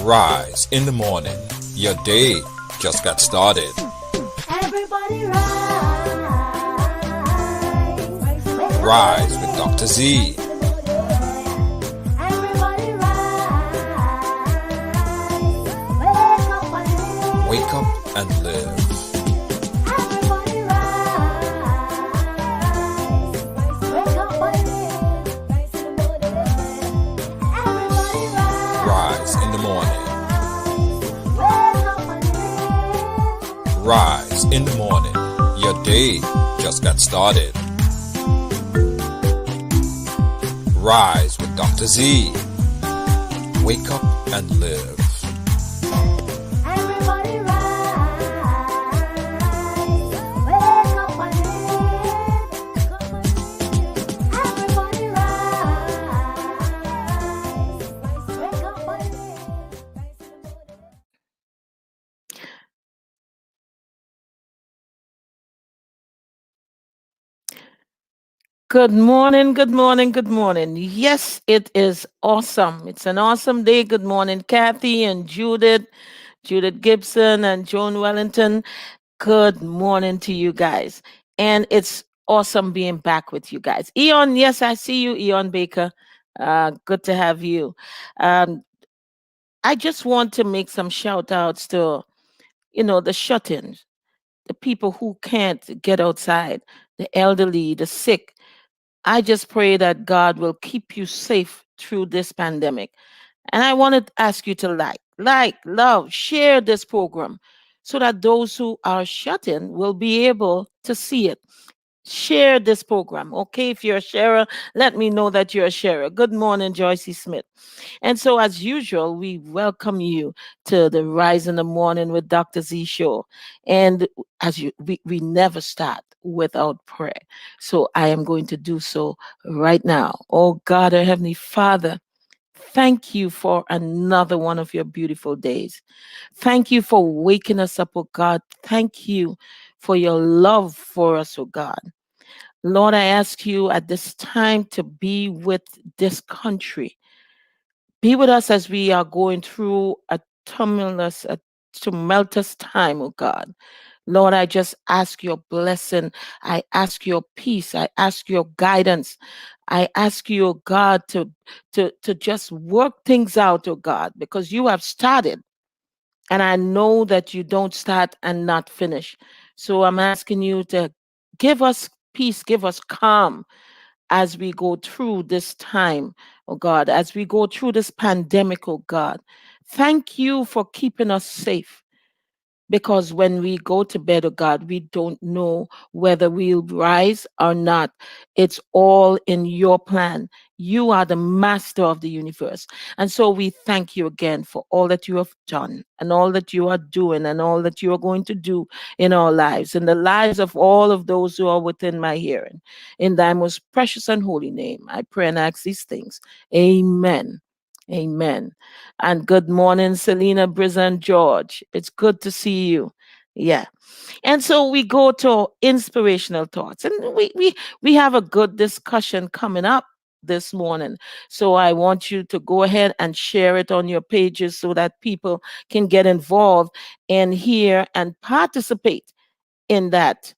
Rise in the morning. Your day just got started. Everybody rise. Rise with Dr. Z. Everybody rise. Wake up and live. Everybody rise. Wake up and live. Everybody Rise in the morning. wake up and live. Rise in the morning. Your day just got started. Rise with Dr. Z. Wake up and live. Everybody rise. Wake up and live. Everybody rise. Wake up and live. Good morning, good morning, good morning. Yes, it is awesome. It's an awesome day. Good morning, Kathy and Judith Gibson and Joan Wellington. Good morning to you guys. And it's awesome being back with you guys. Eon, yes, I see you, Eon Baker. Good to have you. Um, I just want to make some shout outs to, the shut ins, the people who can't get outside, the elderly, the sick. I just pray that God will keep you safe through this pandemic. And I want to ask you to love, share this program so that those who are shut in will be able to see it. Share this program, okay? If you're a sharer, let me know that you're a sharer. Good morning, Joycey Smith. And so, as usual, we welcome you to the Rise in the Morning with Dr. Z show. And we never start without prayer. So, I am going to do so right now. Oh God, our Heavenly Father, thank you for another one of your beautiful days. Thank you for waking us up, oh God. Thank you for your love for us, oh God. Lord, I ask you at this time to be with this country. Be with us as we are going through a tumultuous time, oh God. Lord, I just ask your blessing. I ask your peace. I ask your guidance. I ask you, oh God, to just work things out, oh God, because you have started. And I know that you don't start and not finish. So I'm asking you to give us peace, give us calm as we go through this time, oh God, as we go through this pandemic, oh God. Thank you for keeping us safe. Because when we go to bed, oh God, we don't know whether we'll rise or not. It's all in your plan. You are the master of the universe. And so we thank you again for all that you have done and all that you are doing and all that you are going to do in our lives, in the lives of all of those who are within my hearing. In thy most precious and holy name, I pray and ask these things. Amen. Amen. And good morning, Selena, Brizan, George. It's good to see you. Yeah. And so we go to inspirational thoughts. And we have a good discussion coming up this morning. So I want you to go ahead and share it on your pages so that people can get involved and hear and participate in that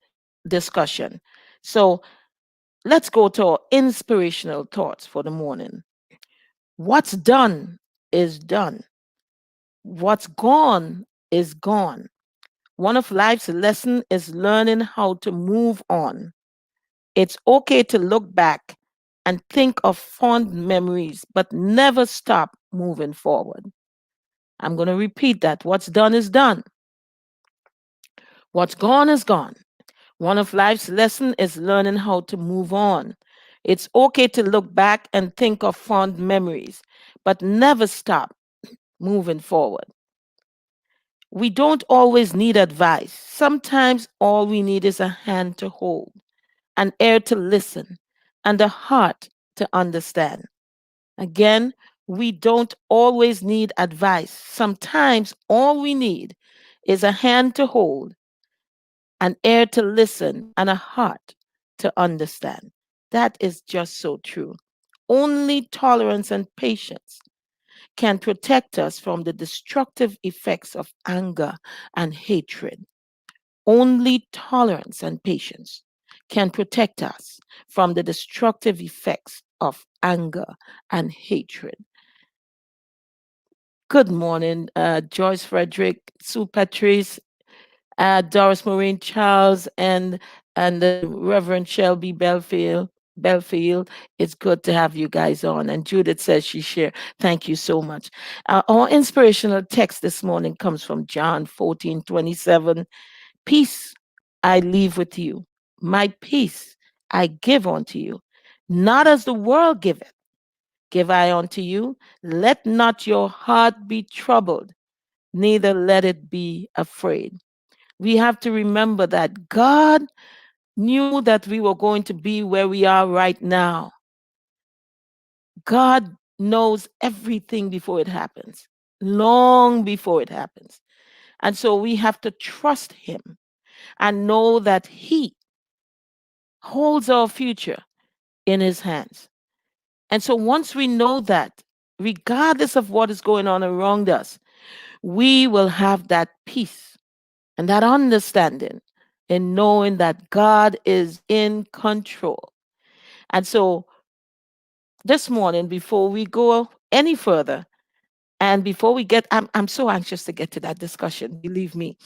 discussion. So let's go to our inspirational thoughts for the morning. What's done is done. What's gone is gone. One of life's lessons is learning how to move on. It's okay to look back and think of fond memories, but never stop moving forward. I'm going to repeat that. What's done is done. What's gone is gone. One of life's lessons is learning how to move on. It's okay to look back and think of fond memories, but never stop moving forward. We don't always need advice. Sometimes all we need is a hand to hold, an ear to listen, and a heart to understand. Again, we don't always need advice. Sometimes all we need is a hand to hold, an ear to listen, and a heart to understand. That is just so true. Only tolerance and patience can protect us from the destructive effects of anger and hatred. Only tolerance and patience can protect us from the destructive effects of anger and hatred. Good morning, Joyce Frederick, Sue Patrice, Doris Maureen Charles, and Reverend Shelby Belfield. Belfield, it's good to have you guys on. And Judith says she shared. Thank you so much. Our inspirational text this morning comes from John 14:27. Peace I leave with you. My peace I give unto you. Not as the world giveth, give I unto you. Let not your heart be troubled, neither let it be afraid. We have to remember that God knew that we were going to be where we are right now. God knows everything before it happens, long before it happens. And so we have to trust Him and know that He holds our future in His hands. And so once we know that, regardless of what is going on around us, we will have that peace and that understanding in knowing that God is in control. And so this morning, before we go any further, and before we get, I'm so anxious to get to that discussion. Believe me,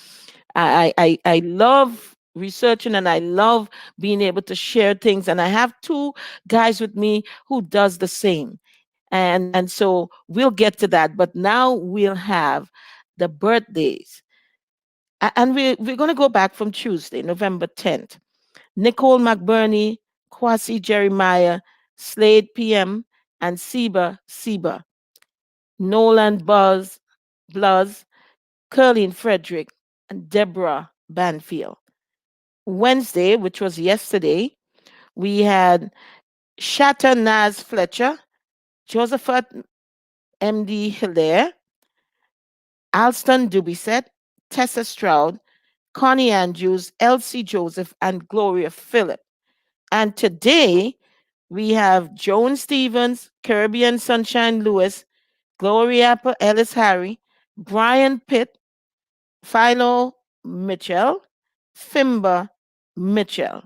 I love researching and I love being able to share things. And I have two guys with me who does the same. And so we'll get to that. But now we'll have the birthdays. And we're going to go back from Tuesday, November 10th. Nicole McBurney, Kwasi Jeremiah, Slade PM, and Seba, Nolan Bluz, Curleen Frederick, and Deborah Banfield. Wednesday, which was yesterday, we had Shatta Naz Fletcher, Josephat MD Hilaire, Alston Dubisette, Tessa Stroud, Connie Andrews, Elsie Joseph, and Gloria Phillip. And today we have Joan Stevens, Caribbean Sunshine Lewis, Gloria Ellis Harry, Brian Pitt, Philo Mitchell, Fimba Mitchell.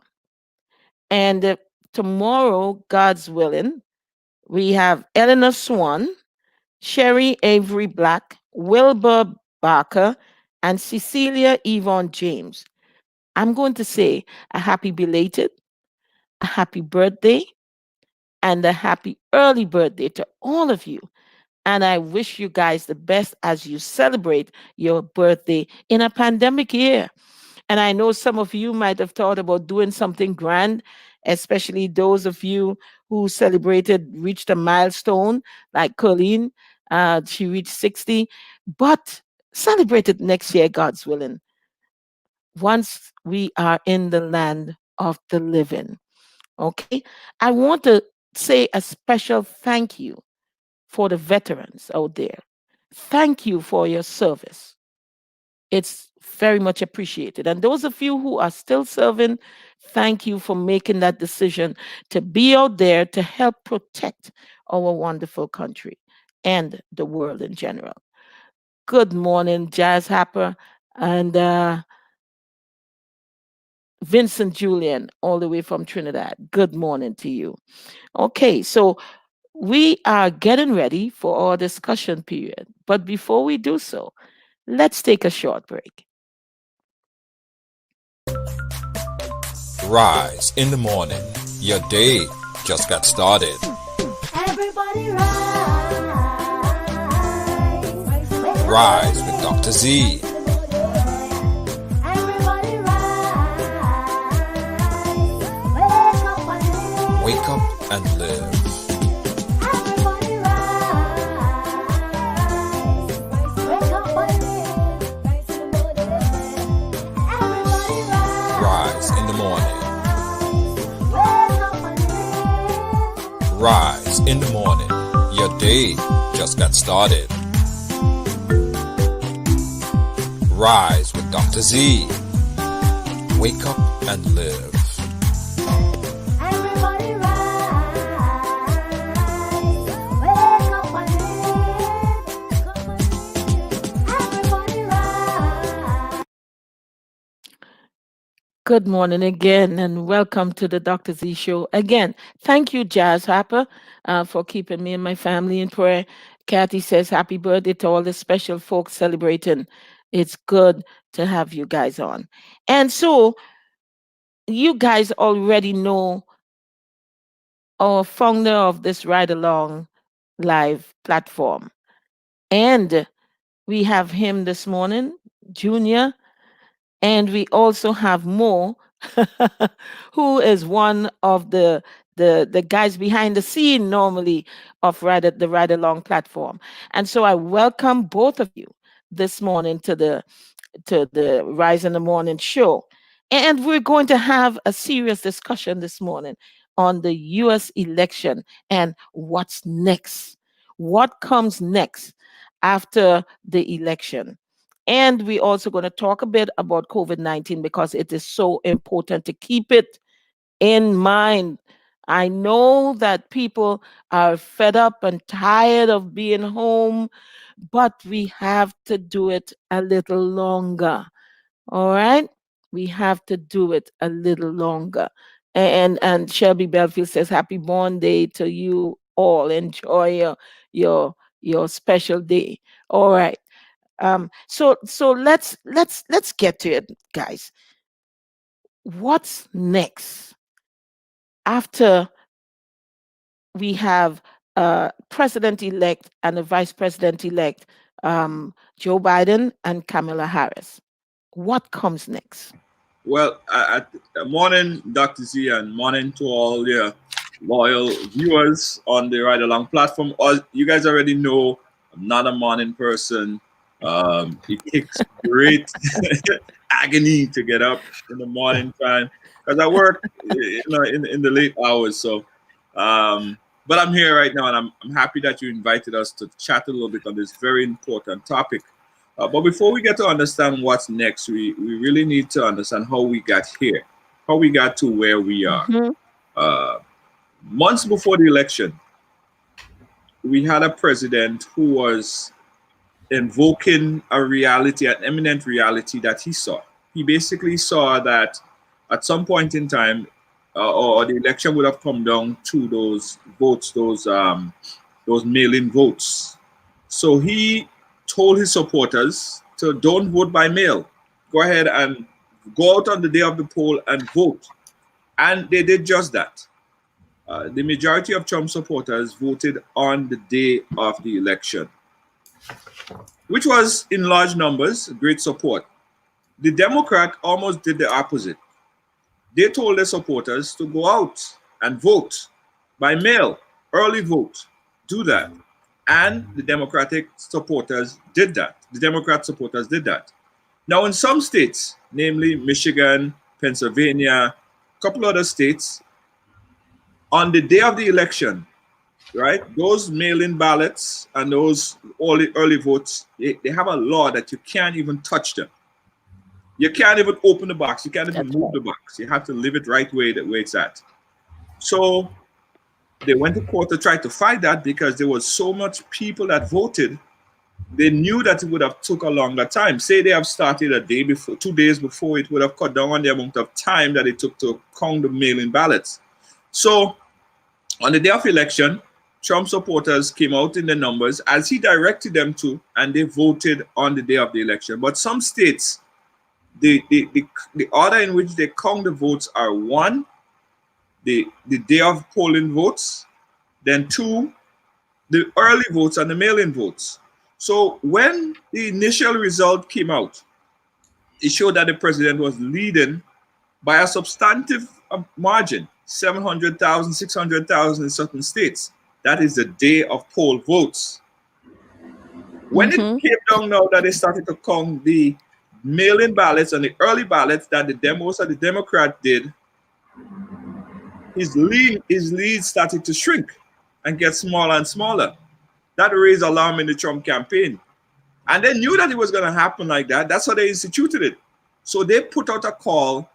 And tomorrow, God's willing, we have Eleanor Swan, Sherry Avery Black, Wilbur Barker, and Cecilia Yvonne James. I'm going to say a happy belated, a happy birthday, and a happy early birthday to all of you. And I wish you guys the best as you celebrate your birthday in a pandemic year. And I know some of you might have thought about doing something grand, especially those of you who reached a milestone, like Colleen. She reached 60, but celebrate it next year, God's willing, once we are in the land of the living. Okay? I want to say a special thank you for the veterans out there. Thank you for your service. It's very much appreciated. And those of you who are still serving, thank you for making that decision to be out there to help protect our wonderful country and the world in general. Good morning, Jazz Happer and Vincent Julian, all the way from Trinidad. Good morning to you. Okay, so we are getting ready for our discussion period. But before we do so, let's take a short break. Rise in the morning. Your day just got started. Everybody rise. Rise with Dr. Z. Everybody rise. Wake up and Wake up and live. live. Everybody rise. Wake up and live. Everybody Rise in the morning. wake up and live. Rise in the morning. Your day just got started. Rise with Dr. Z. Wake up and live. Everybody rise. Wake up and live. Good morning again, and welcome to the Dr. Z Show. Again, thank you, Jazz Harper, for keeping me and my family in prayer. Kathy says, Happy birthday to all the special folks celebrating. It's good to have you guys on. And so, you guys already know our founder of this Ride Along live platform. And we have him this morning, Junior. And we also have Mo, who is one of the guys behind the scene normally of the Ride Along platform. And so I welcome both of you this morning to the Rise in the Morning show. And we're going to have a serious discussion this morning on the US election and what's next. What comes next after the election? And we're also going to talk a bit about COVID 19 because it is so important to keep it in mind. I know that people are fed up and tired of being home, but we have to do it a little longer. All right? We have to do it a little longer. And Shelby Belfield says, Happy born day to you all. Enjoy your your special day. All right. So let's get to it, guys. What's next after we have president elect and a vice president elect, Joe Biden and Kamala Harris? What comes next? Well, morning, Dr. Z, and morning to all your loyal viewers on the Ride Along platform. You guys already know I'm not a morning person. It takes great agony to get up in the morning time because I work, in the late hours. So, but I'm here right now, and I'm happy that you invited us to chat a little bit on this very important topic. But before we get to understand what's next, we really need to understand how we got here, how we got to where we are. Mhm. Uh, Months before the election, we had a president who was invoking a reality, an imminent reality that he saw. He basically saw that at some point in time, or the election would have come down to those votes, those mail-in votes. So he told his supporters to don't vote by mail. Go ahead and go out on the day of the poll and vote. And they did just that. The majority of Trump supporters voted on the day of the election, which was in large numbers great support. The Democrat almost did the opposite. They told their supporters to go out and vote by mail, early vote, do that. And the Democratic supporters did that. The Democrat supporters did that. Now, in some states, namely Michigan, Pennsylvania, a couple other states, on the day of the election, right, those mail-in ballots and those early votes, they have a law that you can't even touch them. You can't even open the box. You can't even That's move right. the box. You have to leave it right where it's at. So they went to court to try to fight that because there was so much people that voted. They knew that it would have took a longer time. Say they have started a day before, 2 days before, it would have cut down on the amount of time that it took to count the mail-in ballots. So on the day of election, Trump supporters came out in the numbers as he directed them to, and they voted on the day of the election. But some states, the order in which they count the votes are one, the day of polling votes, then two, the early votes and the mail-in votes. So when the initial result came out, it showed that the president was leading by a substantive margin, 700,000, 600,000 in certain states. That is the day of poll votes. When it Mm-hmm. came down now that they started to count the mail-in ballots and the early ballots that the demos of the Democrat did, his lead started to shrink and get smaller and smaller. That raised alarm in the Trump campaign. And they knew that it was going to happen like that. That's how they instituted it. So they put out a call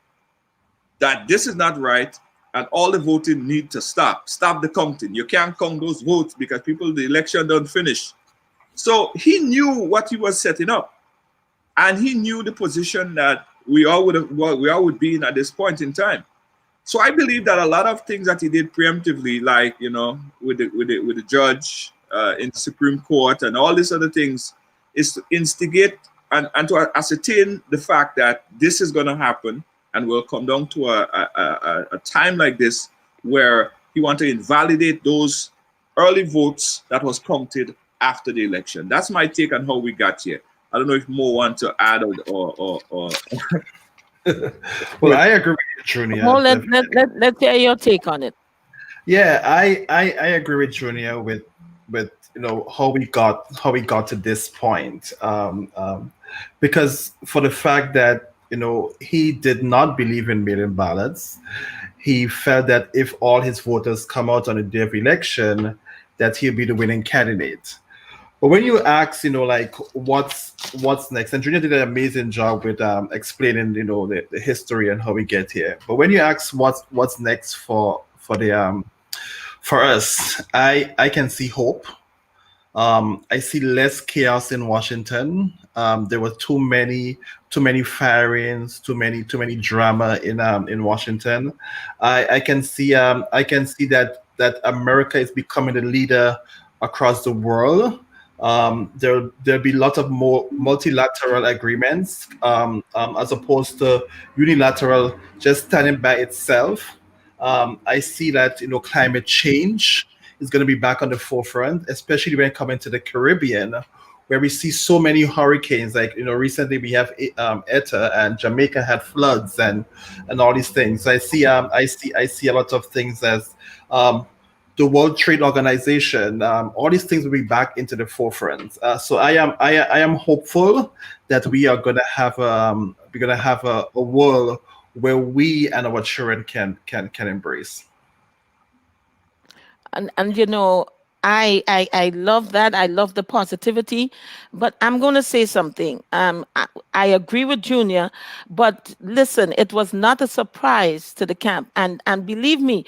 that this is not right and all the voting need to stop. Stop the counting. You can't count those votes because the election don't finish. So he knew what he was setting up. And he knew the position that we all would be in at this point in time. So I believe that a lot of things that he did preemptively, like with the judge in the Supreme Court and all these other things, is to instigate and to ascertain the fact that this is going to happen, and will come down to a time like this where he want to invalidate those early votes that was counted after the election. That's my take on how we got here. I don't know if more want to add or Well, I agree with you, Junior. More, let's hear your take on it. Yeah, I agree with Junior with how we got to this point. Because for the fact that he did not believe in mail-in ballots, he felt that if all his voters come out on the day of election, that he'll be the winning candidate. But when you ask, like what's next, and Junior did an amazing job with explaining, the history and how we get here. But when you ask what's next for us, I can see hope. I see less chaos in Washington. There were too many firings, too many drama in Washington. I can see that America is becoming a leader across the world. There'll be a lot of more multilateral agreements as opposed to unilateral, just standing by itself. I see that climate change is going to be back on the forefront, especially when coming to the Caribbean, where we see so many hurricanes. Like recently we have Eta, and Jamaica had floods and all these things. I see a lot of things as the World Trade Organization. All these things will be back into the forefront. So I am hopeful that we are going to have a world where we and our children can embrace. And I love that. I love the positivity, but I'm going to say something. I agree with Junior, but listen, it was not a surprise to the camp, and believe me,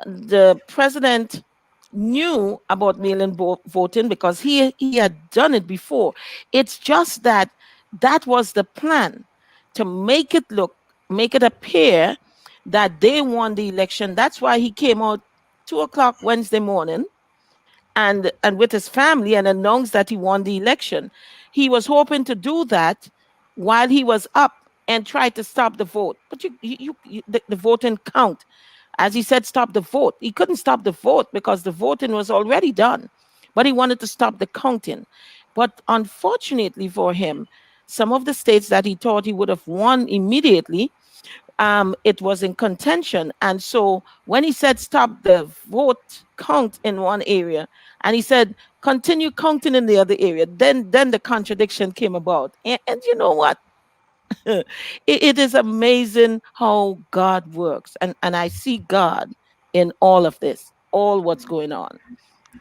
the president knew about mail-in voting because he had done it before. It's just that that was the plan, to make it appear that they won the election. That's why he came out 2 o'clock Wednesday morning and with his family and announced that he won the election. He was hoping to do that while he was up and try to stop the vote. But the voting count, as he said, stop the vote. He couldn't stop the vote because the voting was already done, but he wanted to stop the counting. But unfortunately for him, some of the states that he thought he would have won immediately, it was in contention. And so when he said stop the vote count in one area, and he said continue counting in the other area, then the contradiction came about. And you know what? It is amazing how God works. And I see God in all of this, all what's going on.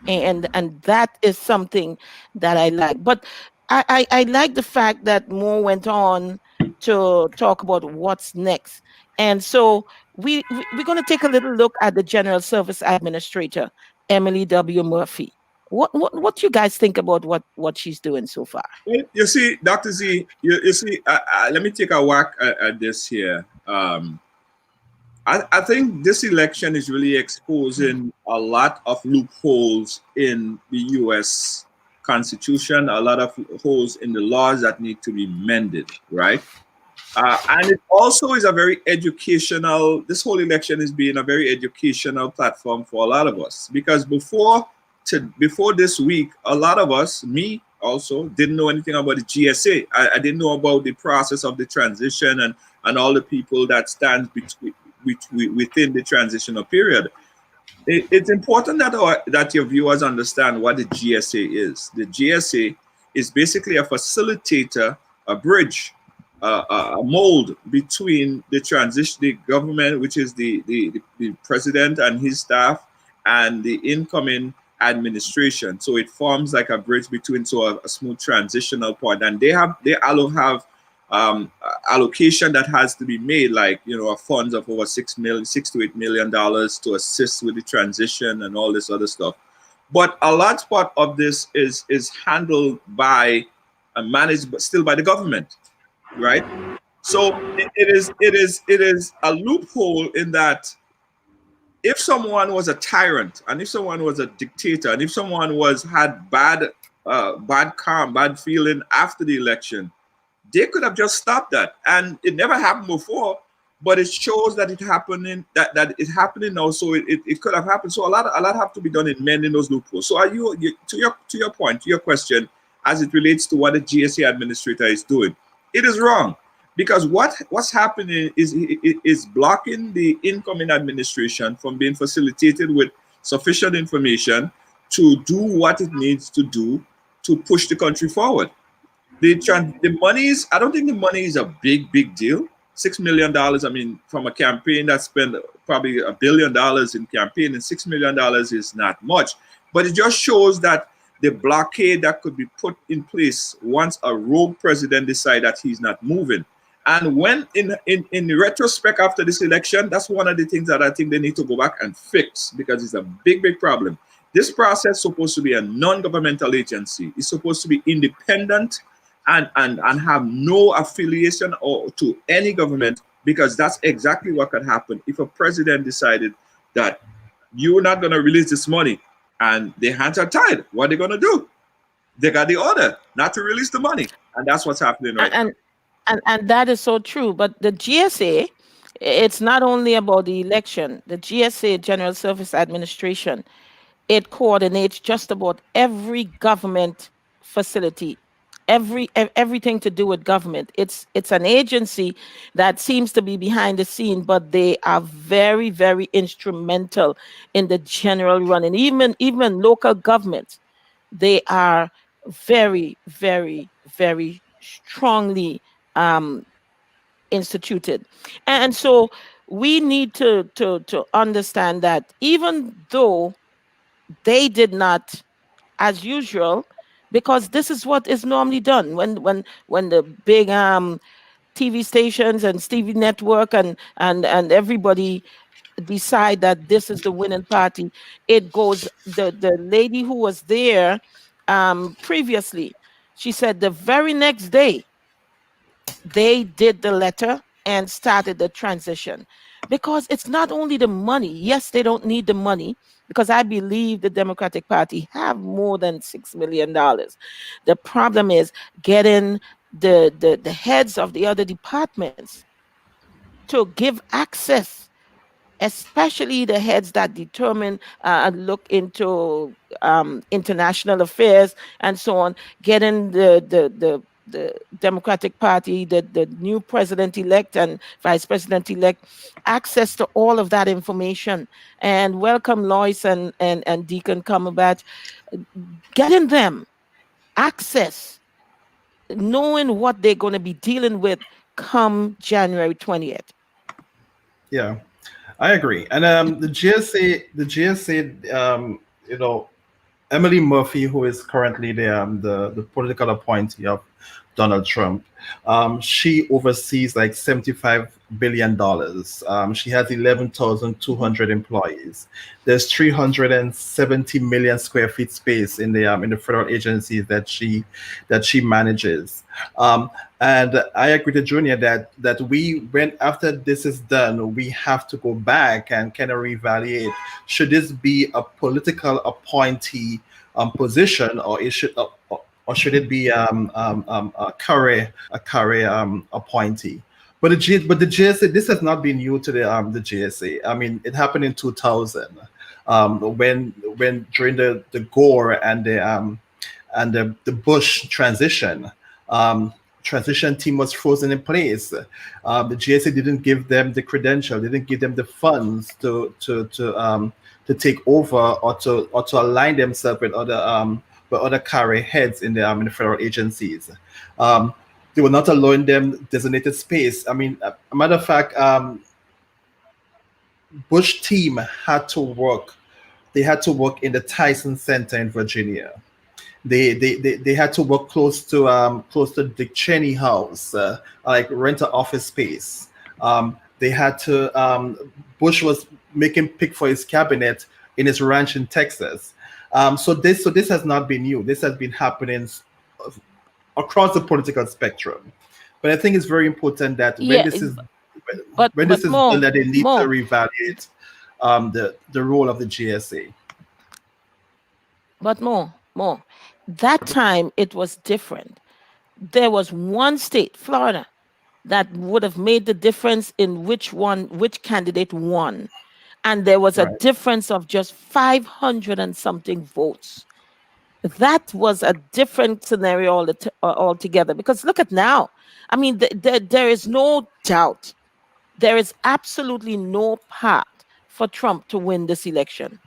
And that is something that I like. But I like the fact that Moore went on to talk about what's next. And so we're going to take a little look at the General Service Administrator, Emily W. Murphy. What you guys think about what she's doing so far? Well, you see, Dr. Z, you see, let me take a whack at this here. I think this election is really exposing a lot of loopholes in the U.S. Constitution, a lot of holes in the laws that need to be mended, right? And it also is a very educational, this whole election is being a very educational platform for a lot of us. Because before this week, a lot of us, me also, didn't know anything about the GSA. I didn't know about the process of the transition and all the people that stand within the transitional period. It's important that your viewers understand what the GSA is. The GSA is basically a facilitator, a bridge, a mold between the government, which is the president and his staff, and the incoming administration. So it forms like a bridge between a smooth transitional point. And they all have allocation that has to be made, like funds of over $6 to $8 million to assist with the transition and all this other stuff. But a large part of this is handled by and managed, but still by the government, right? So it is a loophole in that if someone was a tyrant and if someone was a dictator and if someone was had bad feeling after the election, they could have just stopped that. And it never happened before, but it shows that it happening that it's happening now. So it could have happened. So a lot have to be done in mending those loopholes. So are you to your point, to your question, as it relates to what the GSA administrator is doing, it is wrong. Because what's happening is blocking the incoming administration from being facilitated with sufficient information to do what it needs to do to push the country forward. The money is, I don't think the money is a big deal. $6 million. I mean, from a campaign that spent probably $1 billion in campaign, and $6 million is not much. But it just shows that the blockade that could be put in place once a rogue president decide that he's not moving. And when in retrospect after this election, that's one of the things that I think they need to go back and fix, because it's a big problem. This process is supposed to be a non-governmental agency. It's supposed to be independent and have no affiliation or to any government, because that's exactly what could happen if a president decided that you're not going to release this money and their hands are tied. What are they going to do? They got the order not to release the money, and that's what's happening right now. And that is so true. But the GSA, it's not only about the election. The GSA, General Service Administration, it coordinates just about every government facility, everything to do with government. It's an agency that seems to be behind the scene, but they are very instrumental in the general running. Even local governments, they are very strongly um, instituted. And so we need to understand that even though they did not, as usual, because this is what is normally done when the big TV stations and TV network and everybody decide that this is the winning party. It goes, the lady who was there previously, she said the very next day they did the letter and started the transition, because it's not only the money. Yes, they don't need the money, because I believe the Democratic Party have more than $6 million. The problem is getting the heads of the other departments to give access, especially the heads that determine and look into international affairs and so on, getting the Democratic Party, the new president elect and vice president elect, access to all of that information. And welcome, Lois and Deacon Cumberbatch, getting them access, knowing what they're going to be dealing with come January 20th. Yeah, I agree. And the GSA, Emily Murphy, who is currently the political appointee of Donald Trump, she oversees like $75 billion. She has 11,200 employees. There's 370 million square feet space in the federal agencies that she manages. And I agree with Junior that when after this is done, we have to go back and kind of reevaluate: should this be a political appointee position, or should it be a career appointee? But the GSA, this has not been new to the GSA. I mean, it happened in 2000 when during the Gore and the Bush transition. Transition team was frozen in place. The GSA didn't give them the credential, didn't give them the funds to take over or to align themselves with other career heads in the federal agencies. They were not allowing them designated space. I mean, a matter of fact, Bush team had to work. They had to work in the Tyson Center in Virginia. They had to work close to Dick Cheney house, like rent an office space. They had to. Bush was making pick for his cabinet in his ranch in Texas. So this has not been new. This has been happening across the political spectrum. But I think it's very important that Yeah, when this but is done, more, that they need to more. reevaluate the role of the GSA. But more. That time it was different. There was one state, Florida, that would have made the difference in which candidate won. And there was a Right. difference of just 500 and something votes. That was a different scenario altogether. Because look at now. I mean, there is no doubt. There is absolutely no path for Trump to win this election.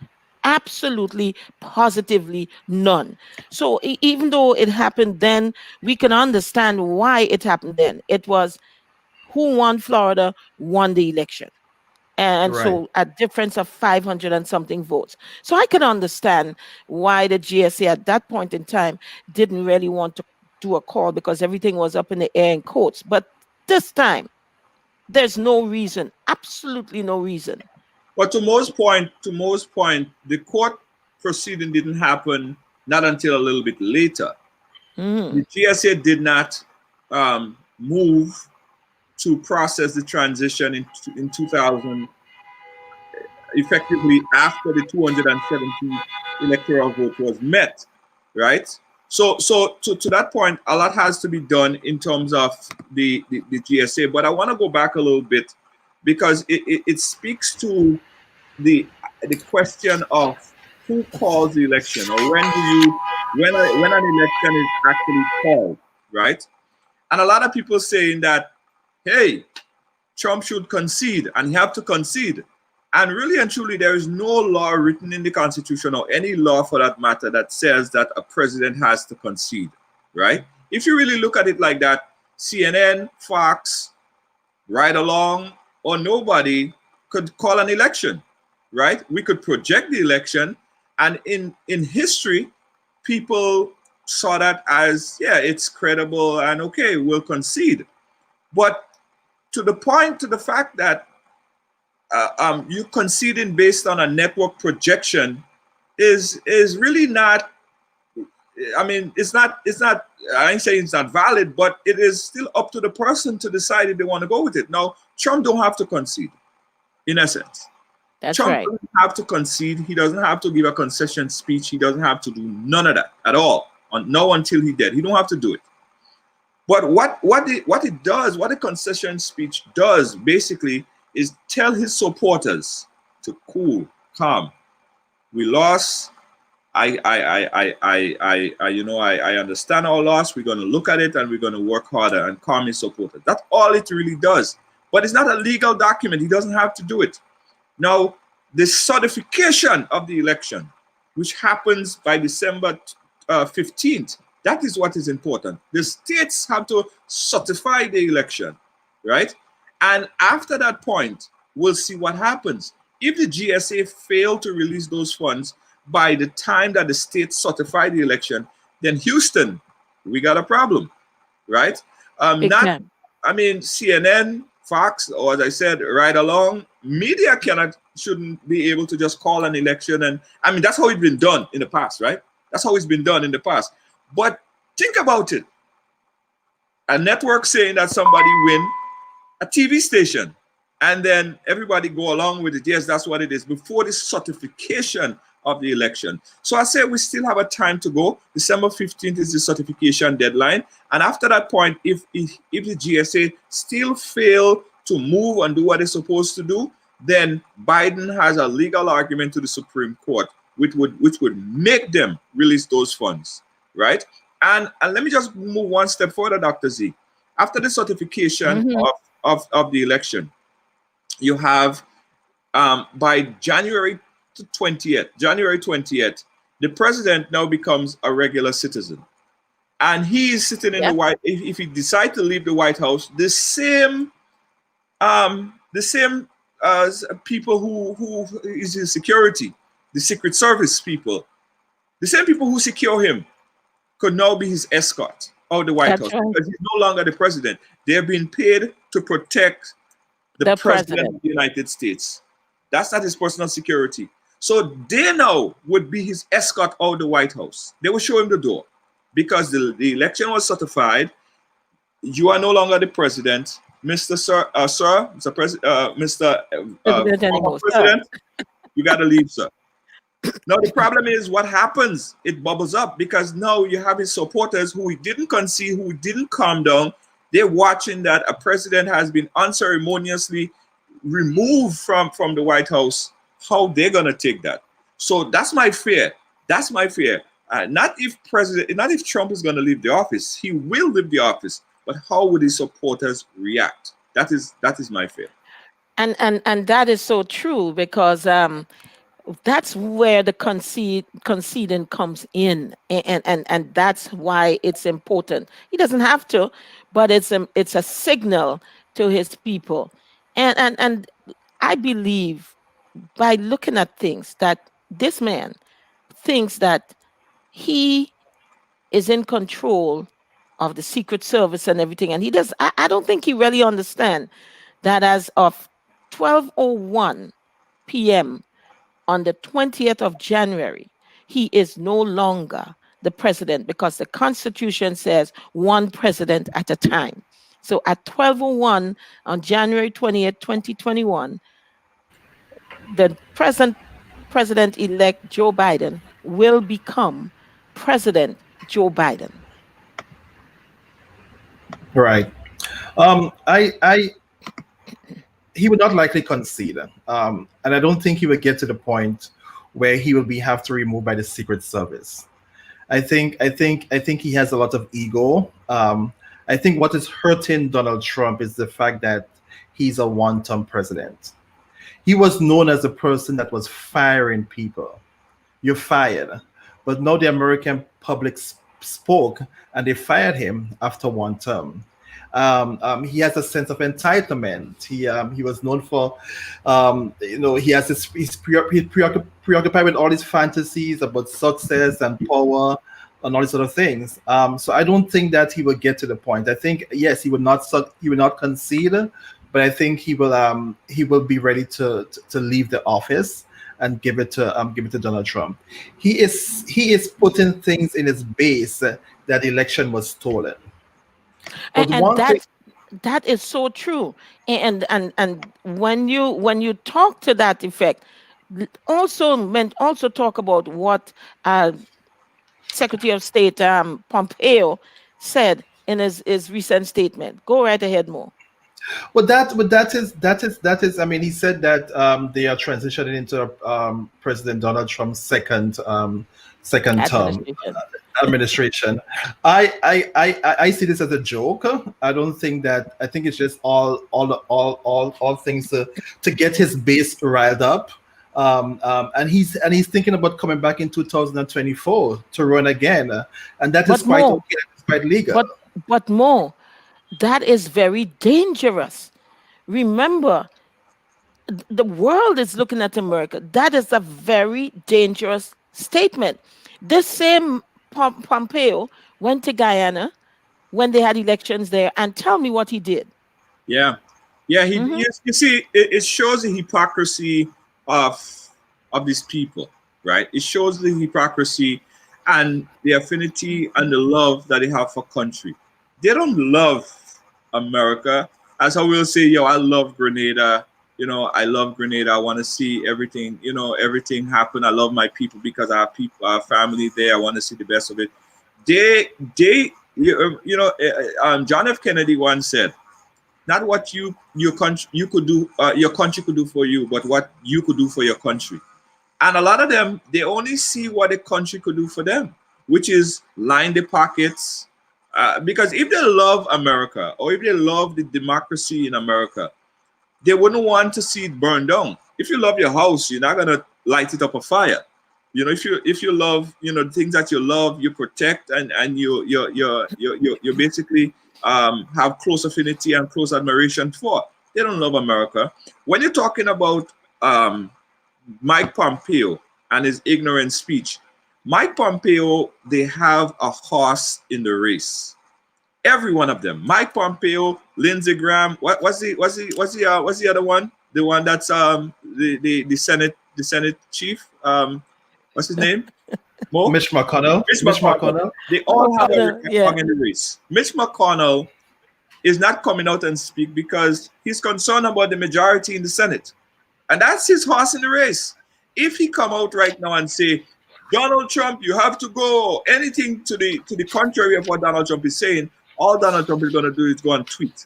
Absolutely, positively none. So even though it happened then, we can understand why it happened then. It was who won Florida won the election. And Right. so a difference of 500 and something votes. So I can understand why the GSA at that point in time didn't really want to do a call because everything was up in the air in courts. But this time, there's no reason, absolutely no reason. But to most point, the court proceeding didn't happen not until a little bit later. Mhm. The GSA did not move to process the transition in 2000, effectively after the 270 electoral vote was met, right? So to that point, a lot has to be done in terms of the GSA. But I want to go back a little bit because it speaks to the the question of who calls the election, or when an election is actually called, right? And a lot of people saying that, hey, Trump should concede and he have to concede. And really and truly, there is no law written in the Constitution or any law for that matter that says that a president has to concede, right? If you really look at it like that, CNN, Fox, Right Along, or nobody could call an election, right? We could project the election, and in history, people saw that as, yeah, it's credible and okay, we'll concede. But to the fact that you conceding based on a network projection is really not. I mean, it's not. It's not. I ain't saying it's not valid, but it is still up to the person to decide if they want to go with it. Now, Trump don't have to concede, in essence. That's Trump right. doesn't have to concede. He doesn't have to give a concession speech. He doesn't have to do none of that at all. No, until he dead. He don't have to do it. But what it does, what a concession speech does, basically, is tell his supporters to cool, calm. We lost. I understand our loss. We're going to look at it and we're going to work harder and calm his supporters. That's all it really does. But it's not a legal document. He doesn't have to do it. Now, the certification of the election, which happens by December 15th, that is what is important. The states have to certify the election, right? And after that point, we'll see what happens. If the GSA fail to release those funds by the time that the states certify the election, then Houston, we got a problem, right? Big Not, time. I mean, CNN, Fox, or as I said, Right Along, media shouldn't be able to just call an election. And I mean, that's how it's been done in the past, right? That's how it's been done in the past. But think about it. A network saying that somebody win, a TV station, and then everybody go along with it. Yes, that's what it is, before the certification of the election. So I say we still have a time to go. December 15th is the certification deadline. And after that point, if the GSA still fail to move and do what it's supposed to do, then Biden has a legal argument to the Supreme Court, which would make them release those funds, right? And let me just move one step further, Dr. Z. After the certification of the election, you have by January 20th, the president now becomes a regular citizen. And he is sitting in the White, if he decides to leave the White House, the same people who is his security, the Secret Service people, the same people who secure him could now be his escort out of the White House, right. because he's no longer the president. They're being paid to protect the president of the United States. That's not his personal security. So they now would be his escort out of the White House. They will show him the door because the election was certified. you are no longer the president, Mr. Sir, Mr. President, Mr. President Former anymore, sir. President. You got to leave, sir. Now the problem is what happens. It bubbles up because now you have his supporters who he didn't concede, who didn't calm down. They're watching that a president has been unceremoniously removed from the White House. How they're gonna take that? So that's my fear. That's my fear. Not if Trump is gonna leave the office. He will leave the office, but how would his supporters react? That is my fear. And that is so true because that's where the conceding comes in, and that's why it's important. He doesn't have to, but it's a signal to his people, and I believe by looking at things that this man thinks that he is in control of the Secret Service and everything, and he does. I don't think he really understand that as of 12:01 p.m. on the 20th of January, he is no longer the president because the Constitution says one president at a time. So at 12:01 on January 20th, 2021, the present president-elect Joe Biden will become President Joe Biden. Right. He would not likely concede, and I don't think he would get to the point where he will be have to remove by the Secret Service. I think he has a lot of ego. I think what is hurting Donald Trump is the fact that he's a one-term president. He was known as a person that was firing people. You're fired, but now the American public spoke, and they fired him after one term. He has a sense of entitlement. He was known for, he has he's preoccupied with all his fantasies about success and power and all these sort of things. So I don't think that he will get to the point. I think yes, he will not concede, but I think he will be ready to leave the office and give it to Donald Trump. He is putting things in his base that the election was stolen. But And that is so true. And when you talk to that effect, also talk about what Secretary of State Pompeo said in his recent statement. Go right ahead, Mo. That is. I mean, he said that they are transitioning into President Donald Trump's second term administration. I see this as a joke. I don't think that. I think it's just all things to get his base riled up. And he's thinking about coming back in 2024 to run again, and that is quite okay. That's quite legal. But Mo, that is very dangerous. Remember, the world is looking at America. That is a very dangerous statement. This same Pompeo went to Guyana when they had elections there, and tell me what he did. Yeah. You see, it shows the hypocrisy of these people, right? It shows the hypocrisy and the affinity and the love that they have for country. They don't love America. As I will say, I love Grenada. I love Grenada. I want to see everything, everything happen. I love my people because I have people, our family there. I want to see the best of it. John F. Kennedy once said, not what your country could do for you, but what you could do for your country. And a lot of them, they only see what the country could do for them, which is line the pockets. Because if they love America or if they love the democracy in America, they wouldn't want to see it burn down. If you love your house, you're not gonna light it up a fire. If you love, things that you love, you protect and you basically have close affinity and close admiration for. They don't love America. When you're talking about Mike Pompeo and his ignorant speech, Mike Pompeo, they have a horse in the race. Every one of them. Mike Pompeo, Lindsey Graham. What's the other one? The one that's the Senate chief. What's his name? Mo? Mitch McConnell. Mitch McConnell. They all have a dog in the race. Mitch McConnell is not coming out and speak because he's concerned about the majority in the Senate. And that's his horse in the race. If he come out right now and say, Donald Trump, you have to go, anything to the contrary of what Donald Trump is saying, all Donald Trump is going to do is go and tweet.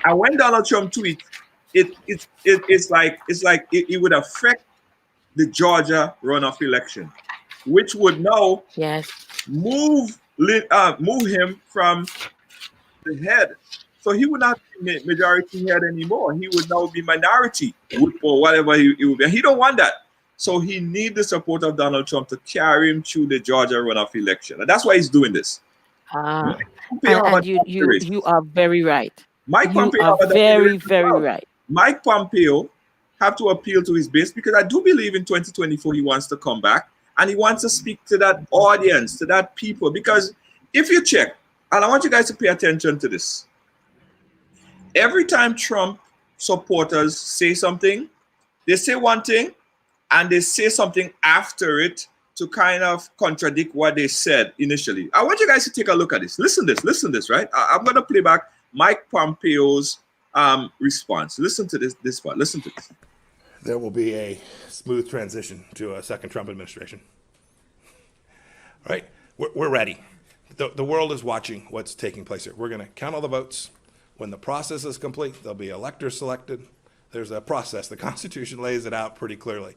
And when Donald Trump tweets, it's like it would affect the Georgia runoff election, which would now Yes. move him from the head. So he would not be majority head anymore. He would now be minority whip or whatever he would be. He don't want that. So he needs the support of Donald Trump to carry him through the Georgia runoff election. And that's why he's doing this. Ah, Pompeo have and a you race. you are very right. Mike You Pompeo are have a very, race as very well. right. Mike Pompeo have to appeal to his base because I do believe in 2024 he wants to come back and he wants to speak to that audience, to that people. Because if you check, and I want you guys to pay attention to this, every time Trump supporters say something, they say one thing and they say something after it to kind of contradict what they said initially. I want you guys to take a look at this. Listen to this, right? I'm going to play back Mike Pompeo's response. Listen to this part. Listen to this. There will be a smooth transition to a second Trump administration. Right? We're ready. The world is watching what's taking place here. We're going to count all the votes. When the process is complete, there'll be electors selected. There's a process. The Constitution lays it out pretty clearly.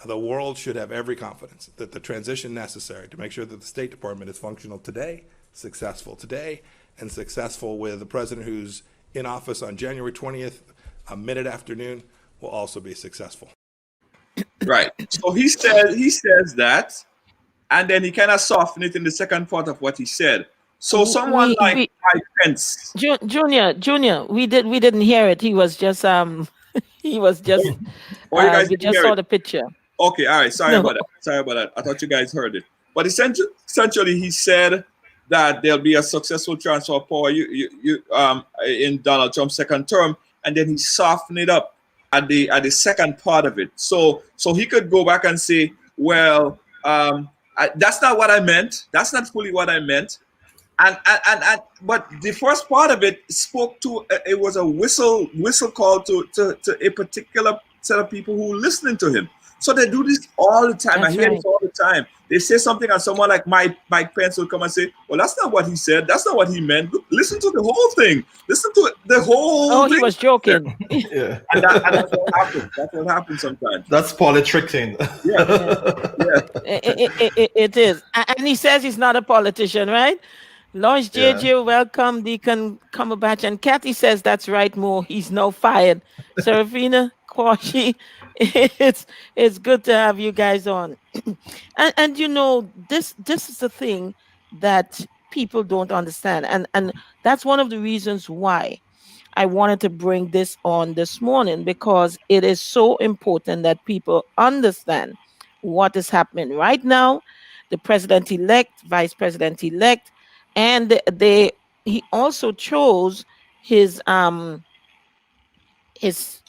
The world should have every confidence that the transition necessary to make sure that the State Department is functional today, successful today, and successful with the president who's in office on January 20th, a mid-afternoon, will also be successful. Right. So he says that, and then he kind of softened it in the second part of what he said. So someone like Mike Pence, Junior, we didn't hear it. He was just he was just you guys we didn't just hear saw it? the picture. Okay, all right. Sorry No. about that. I thought you guys heard it. But essentially, he said that there'll be a successful transfer of power in Donald Trump's second term, and then he softened it up at the second part of it. So he could go back and say, well, that's not what I meant. That's not fully what I meant. And but the first part of it spoke to it was a whistle call to a particular set of people who were listening to him. So they do this all the time. That's I hear right. this all the time. They say something and someone like Mike Pence will come and say, well, that's not what he said. That's not what he meant. Listen to the whole thing. Listen to the whole Oh, thing. he was joking. Yeah. And that's what happens. That's what happens sometimes. That's politricking. It is. And he says he's not a politician, right? Launch JJ, welcome, Deacon Cumberbatch. And Kathy says that's right, Mo. He's now fired. Serafina, Kwashi, it's good to have you guys on. and you know, this is the thing that people don't understand. And that's one of the reasons why I wanted to bring this on this morning, because it is so important that people understand what is happening right now. The president-elect, vice president-elect, and he also chose his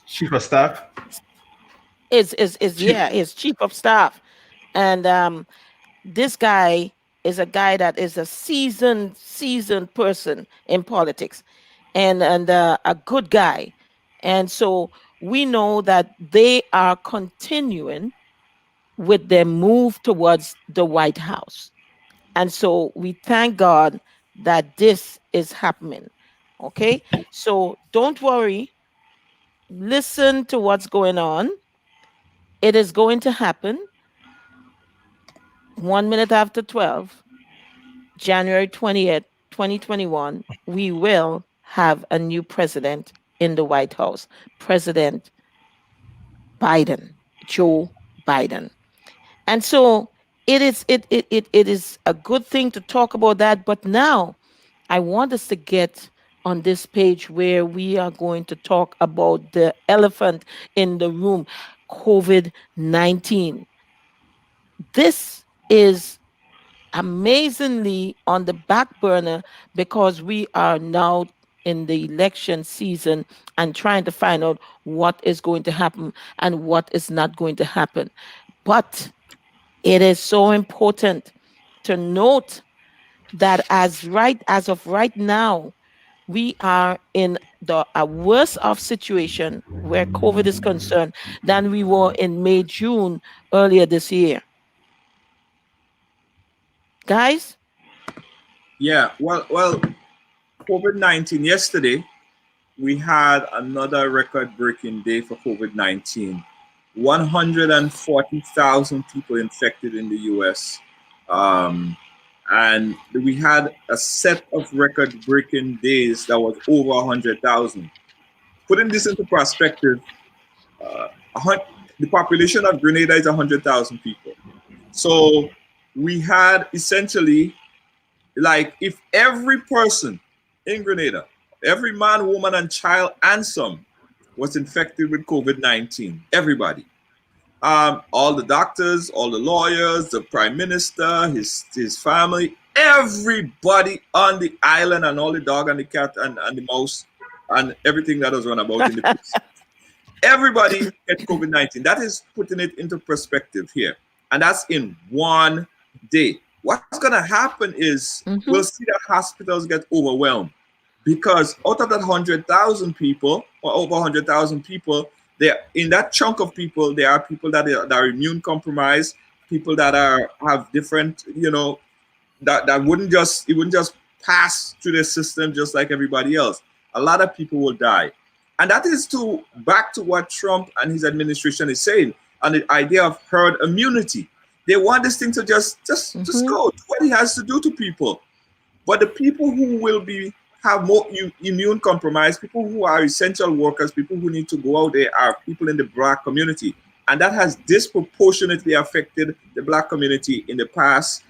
Chief of staff. his chief of staff. And this guy is a guy that is a seasoned person in politics, and a good guy. And so we know that they are continuing with their move towards the White House. And so we thank God that this is happening. Okay? So don't worry. Listen to what's going on. It is going to happen 1 minute after 12, January 20th, 2021. We will have a new president in the White House, President Biden, Joe Biden. And so it is a good thing to talk about that. But now I want us to get on this page where we are going to talk about the elephant in the room, COVID-19. This is amazingly on the back burner because we are now in the election season and trying to find out what is going to happen and what is not going to happen. But it is so important to note that as of right now, we are in a worse of situation where COVID is concerned than we were in May, June earlier this year. Guys, Yeah, well, COVID-19 yesterday, we had another record-breaking day for COVID-19. 140,000 people infected in the US. Um, and we had a set of record-breaking days that was over 100,000. Putting this into perspective, uh, the population of Grenada is 100,000 people. So we had essentially, like, if every person in Grenada, every man, woman, and child, and some was infected with COVID-19, everybody, all the doctors, all the lawyers, the prime minister, his family, everybody on the island, and all the dog and the cat and the mouse and everything that was run about in the place. Everybody get COVID-19. That is putting it into perspective here. And that's in one day. What's going to happen is we'll see that hospitals get overwhelmed because out of that 100,000 people or over 100,000 people, there in that chunk of people, there are people that are immune compromised, people that have different, that wouldn't just pass through the system just like everybody else. A lot of people will die. And that is back to what Trump and his administration is saying on the idea of herd immunity. They want this thing to just go, do what he has to do to people. But the people who will have more immune compromised, people who are essential workers, people who need to go out there are people in the Black community. And that has disproportionately affected the Black community in the past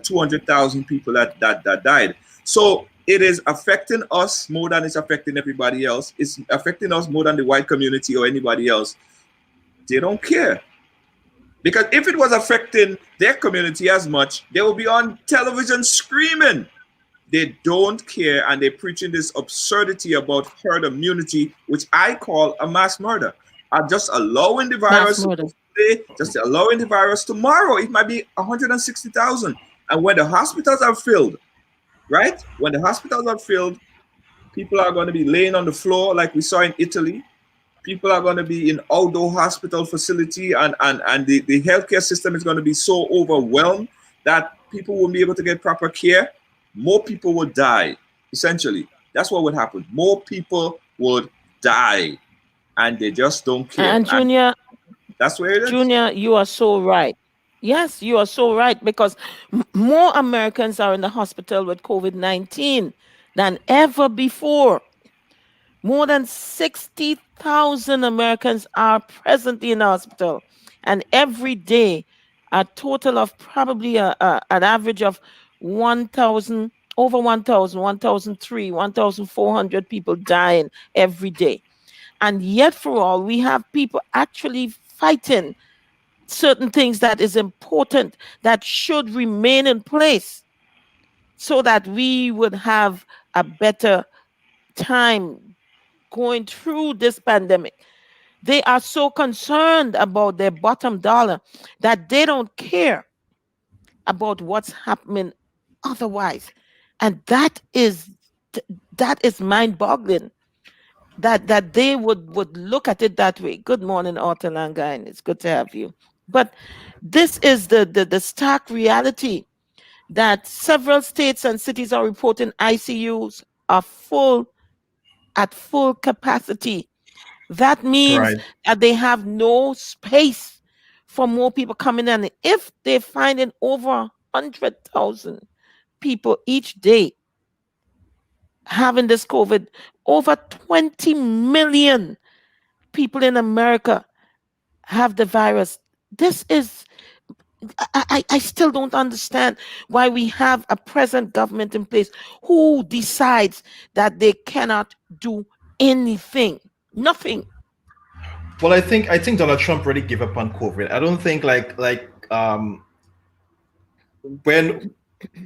200,000 people that died. So it is affecting us more than it's affecting everybody else. It's affecting us more than the white community or anybody else. They don't care. Because if it was affecting their community as much, they will be on television screaming. They don't care, and they're preaching this absurdity about herd immunity, which I call a mass murder. Just allowing the virus today, just allowing the virus tomorrow, it might be 160,000. And when the hospitals are filled, right? When the hospitals are filled, people are going to be laying on the floor like we saw in Italy. People are going to be in outdoor hospital facility, and the healthcare system is going to be so overwhelmed that people won't be able to get proper care. More people would die, essentially. That's what would happen. More people would die, and they just don't care. And Junior, that's where it is. Junior, you are so right. Yes, you are so right because more Americans are in the hospital with COVID-19 than ever before. More than 60,000 Americans are presently in the hospital. And every day, a total of probably an average of 1,000, over 1,000, 1,003, 1,400 people dying every day. And yet, for all, we have people actually fighting certain things that is important that should remain in place so that we would have a better time going through this pandemic. They are so concerned about their bottom dollar that they don't care about what's happening otherwise. And that is mind-boggling that they would look at it that way. Good morning, Arthur Langain. It's good to have you. But this is the stark reality that several states and cities are reporting ICUs are at full capacity. That means that they have no space for more people coming in. If they're finding over 100,000 people each day having this COVID, over 20 million people in America have the virus. This is, I still don't understand why we have a present government in place who decides that they cannot do anything, nothing. Well, I think Donald Trump really gave up on COVID. I don't think when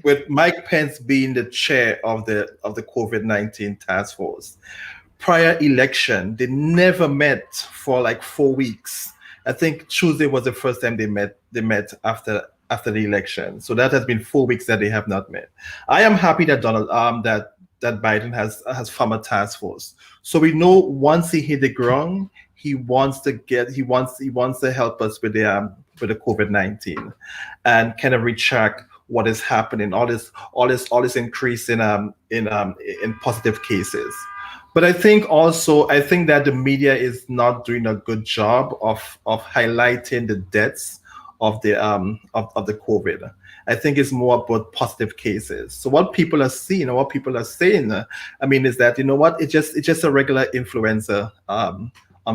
with Mike Pence being the chair of the COVID-19 task force, prior election, they never met for like 4 weeks. I think Tuesday was the first time they met after the election. So that has been 4 weeks that they have not met. I am happy that Biden has formed a task force. So we know once he hit the ground, he wants to help us with the COVID-19 and kind of retract what is happening, all this increase in positive cases. But I think that the media is not doing a good job of highlighting the deaths of the COVID. I think it's more about positive cases. So what people are seeing and what people are saying, I mean, is that, you know what, it's just a regular influenza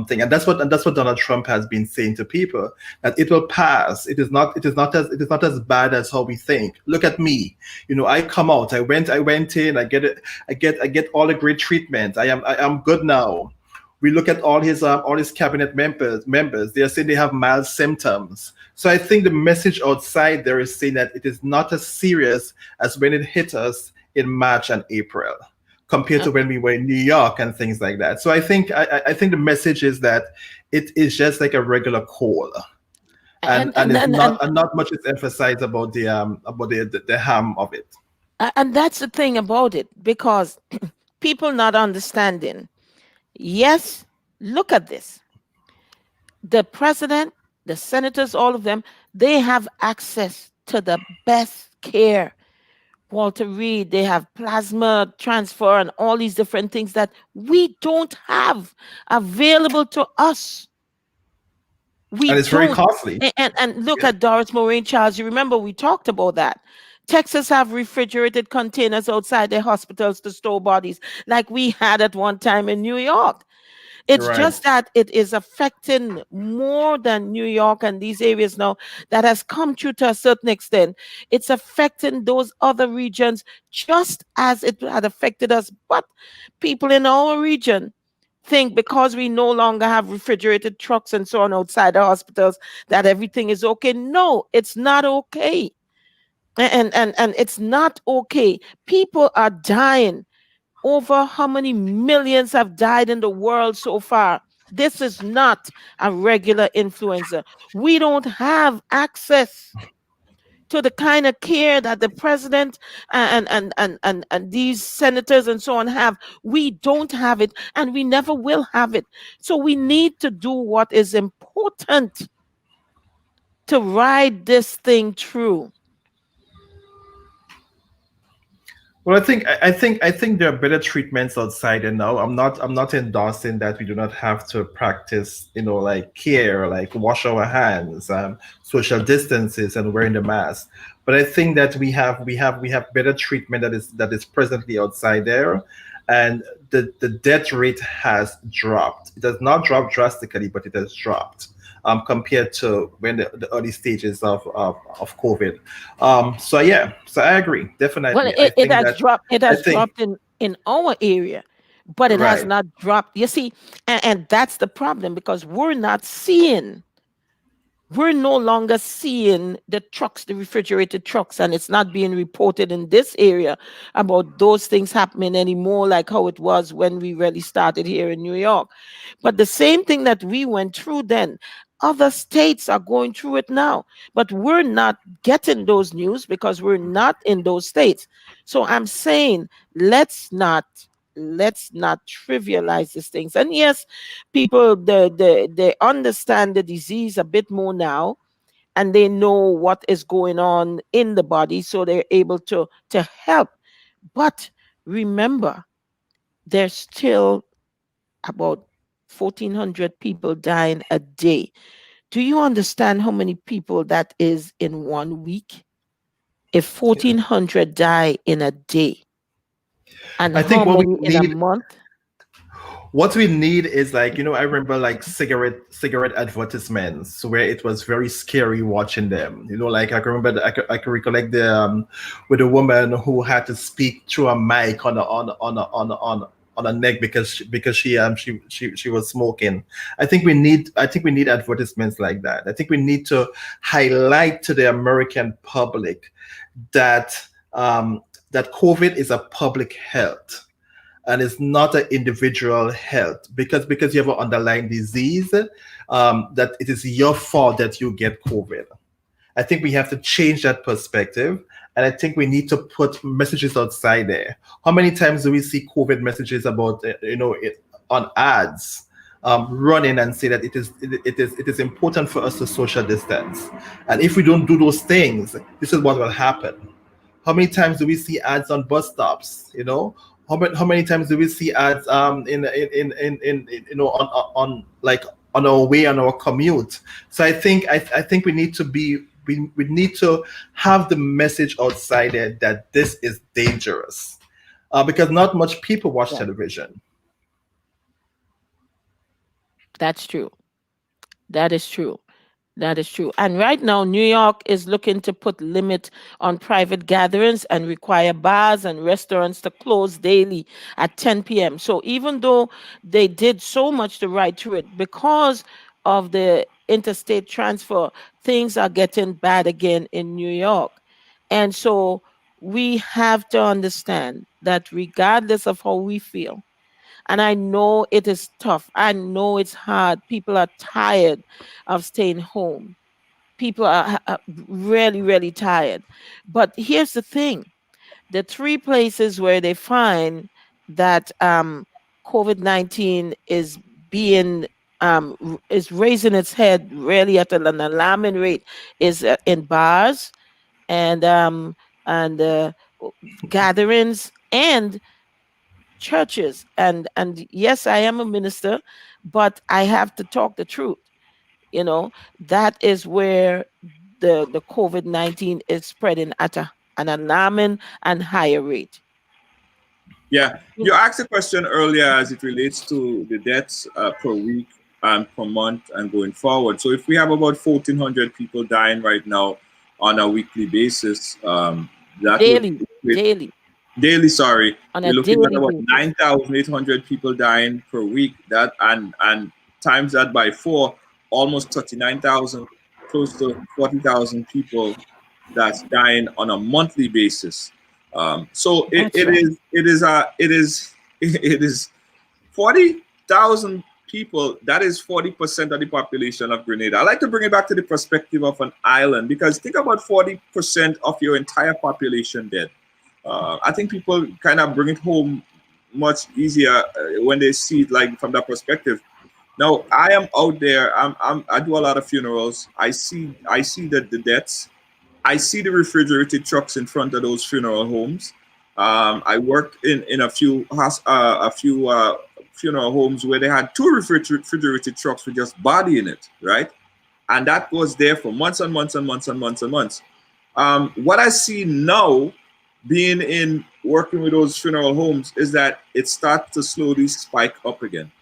thing, and that's what Donald Trump has been saying to people, that it will pass. It is not as bad as how we think. Look at me, I come out, I went in, I get all the great treatment. I am good now. We look at all his cabinet members. They are saying they have mild symptoms. So I think the message outside there is saying that it is not as serious as when it hit us in March and April, compared to when we were in New York and things like that. So I think the message is that it is just like a regular cold, and not much is emphasized about the harm of it. and that's the thing about it, because people not understanding. Yes, look at this. The president, the senators, all of them, they have access to the best care. Walter Reed, they have plasma transfer and all these different things that we don't have available to us. We And it's very don't. costly. And look Yeah. at Doris Maureen Charles. You remember we talked about that. Texas have refrigerated containers outside their hospitals to store bodies, like we had at one time in New York. It's Right. just that it is affecting more than New York and these areas now that has come true to a certain extent. It's affecting those other regions just as it had affected us. But people in our region think because we no longer have refrigerated trucks and so on outside the hospitals that everything is okay. No, it's not okay. And it's not okay. People are dying. Over how many millions have died in the world so far? This is not a regular influenza. We don't have access to the kind of care that the president and these senators and so on have. We don't have it, and we never will have it. So we need to do what is important to ride this thing through. Well, I think there are better treatments outside, and now I'm not endorsing that we do not have to practice, like care, like wash our hands, social distances, and wearing the mask. But I think that we have better treatment that is presently outside there, and the death rate has dropped. It has not dropped drastically, but it has dropped, compared to when the early stages of COVID. So yeah, so I agree Well, definitely. I it think has that dropped. It I has think dropped in our area, but it has right. not dropped. You see, and that's the problem, because we're no longer seeing the trucks, the refrigerated trucks, and it's not being reported in this area about those things happening anymore, like how it was when we really started here in New York. But the same thing that we went through then, other states are going through it now. But we're not getting those news because we're not in those states. So I'm saying let's not trivialize these things. And yes, people they understand the disease a bit more now, and they know what is going on in the body, so they're able to help. But remember, there's still about 1,400 people dying a day. Do you understand how many people that is in 1 week? If Yeah. 1,400 die in a day, and I how think many in a month? what we need is, like, I remember like cigarette advertisements where it was very scary watching them. Like, I can remember I can recollect with a woman who had to speak through a mic on a neck because she was smoking. I think we need advertisements like that. I think we need to highlight to the American public that that COVID is a public health, and it's not an individual health, because you have an underlying disease, that it is your fault that you get COVID. I think we have to change that perspective. And I think we need to put messages outside there. How many times do we see COVID messages about, on ads, running and say that it is important for us to social distance. And if we don't do those things, this is what will happen. How many times do we see ads on bus stops? How many times do we see ads in on like on our way on our commute? So I think we need to we need to have the message outside there that this is dangerous, because not much people watch Yeah, television. that's true. That is true. That is true. And right now, New York is looking to put limit on private gatherings and require bars and restaurants to close daily at 10 p.m. So even though they did so much to right to it, because of the interstate transfer, things are getting bad again in New York. And so we have to understand that regardless of how we feel, and I know it is tough. I know it's hard. People are tired of staying home. People are really, really tired. But here's the thing: the three places where they find that COVID-19 is being is raising its head really at an alarming rate is in bars and gatherings and churches. And yes, I am a minister, but I have to talk the truth. You know, that is where the COVID-19 is spreading at an alarming and higher rate. Yeah, You you know, asked a question earlier as it relates to the deaths per week and per month and going forward. So if we have about 1,400 people dying right now on a weekly basis, that would daily, equate daily, daily. Sorry, on we're a looking at daily about basis. 9,800 people dying per week. That and times that by four, almost 39,000, close to 40,000 people that's dying on a monthly basis. So it, That's it right. is it is it is it is 40,000 people. That is 40% of the population of Grenada. I like to bring it back to the perspective of an island, because think about 40% of your entire population dead. I think people kind of bring it home much easier when they see it like from that perspective. Now I am out there. I do a lot of funerals. I see the deaths. I see the refrigerated trucks in front of those funeral homes. I worked in a few funeral homes where they had two refrigerated trucks with just body in it, right? And that was there for months and months and months and months and months. What I see now, being in working with those funeral homes, is that it starts to slowly spike up again,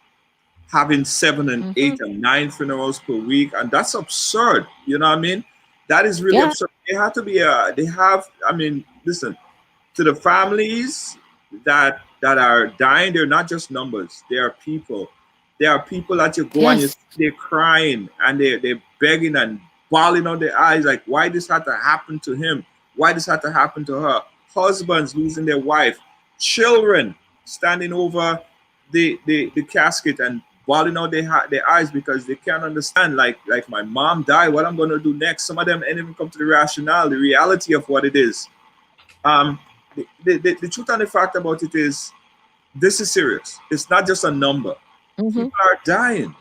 having seven and Hmm. eight and nine funerals per week, and that's absurd. You know what I mean? That is really Yeah. absurd. They have to be they have. I mean, listen, to the families that are dying, they're not just numbers. They are people. There are people that you go and Yes. they're crying and they're begging and bawling out their eyes, like, why this had to happen to him? Why this had to happen to her? Husbands losing their wife, children standing over the casket and bawling out their eyes because they can't understand, like my mom died, what I'm gonna do next. Some of them ain't even come to the rationale, the reality of what it is. um, the truth and the fact about it is, this is serious. It's not just a number. Hmm. People are dying.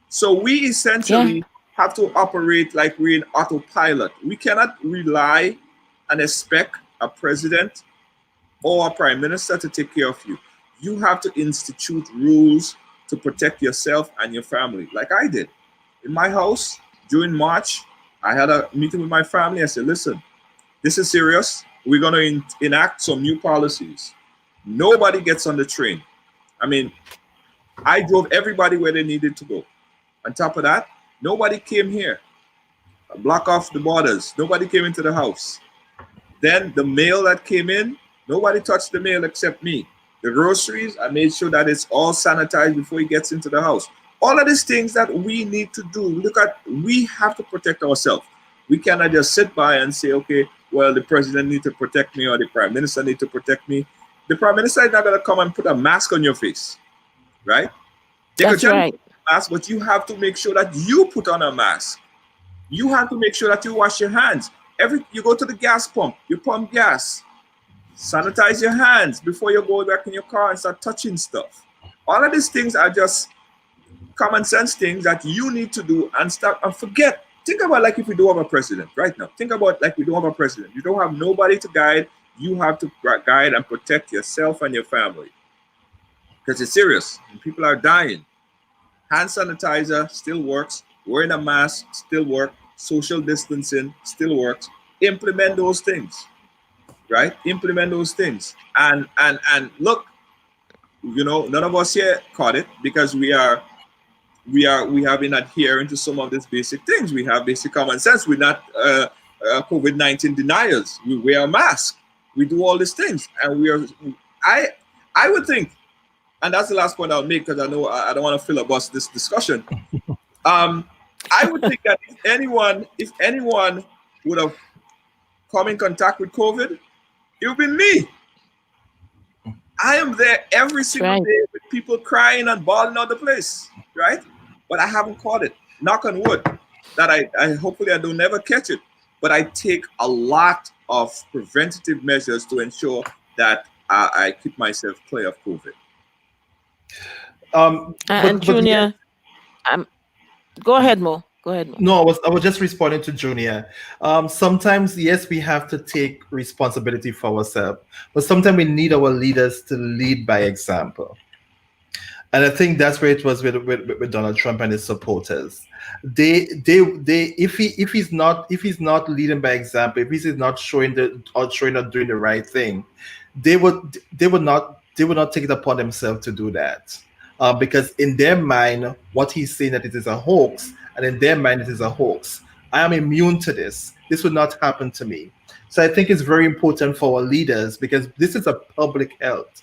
So we Yeah. essentially have to operate like we're in autopilot. We cannot rely and expect a president or a prime minister to take care of you. You have to institute rules to protect yourself and your family, like I did. In my house during March, I had a meeting with my family. I said, listen, this is serious. We're going to enact some new policies. Nobody gets on the train. I mean, I drove everybody where they needed to go. On top of that, nobody came here. Block off the borders. Nobody came into the house. Then the mail that came in, nobody touched the mail except me. The groceries, I made sure that it's all sanitized before it gets into the house. All of these things that we need to do. Look at, we have to protect ourselves. We cannot just sit by and say, okay, well, the president needs to protect me or the prime minister needs to protect me. The prime minister is not going to come and put a mask on your face, right? They could That's tell you to right. put a mask, but you have to make sure that you put on a mask. You have to make sure that you wash your hands. Every you go to the gas pump, you pump gas, sanitize your hands before you go back in your car and start touching stuff. All of these things are just common sense things that you need to do and start and forget. Think about like if we don't have a president right now. Think about like we don't have a president. You don't have nobody to guide. You have to guide and protect yourself and your family because it's serious. And people are dying. Hand sanitizer still works. Wearing a mask still works. Social distancing still works. Implement those things, right? Implement those things. And look, none of us here caught it because we have been adhering to some of these basic things. We have basic common sense. We're not COVID-19 deniers. We wear a mask. We do all these things, and we are. I I would think, and that's the last point I'll make because I know I don't want to filibuster this discussion. Um, I would think that if anyone would have come in contact with COVID, it would be me. I am there every That's single right. day with people crying and bawling out the place, right? But I haven't caught it. Knock on wood. That I hopefully I don't never catch it. But I take a lot of preventative measures to ensure that I keep myself clear of COVID. And But yes, Junior, um, go ahead, Mo. Go ahead, Mo. no, I was just responding to Junior. Sometimes yes, we have to take responsibility for ourselves, but sometimes we need our leaders to lead by example. And I think that's where it was with Donald Trump and his supporters. They if he's not leading by example, if he's not showing or doing the right thing, they would not take it upon themselves to do that. Because in their mind, what he's saying that it is a hoax, and in their mind it is a hoax. I am immune to this. This would not happen to me. So I think it's very important for our leaders because this is a public health.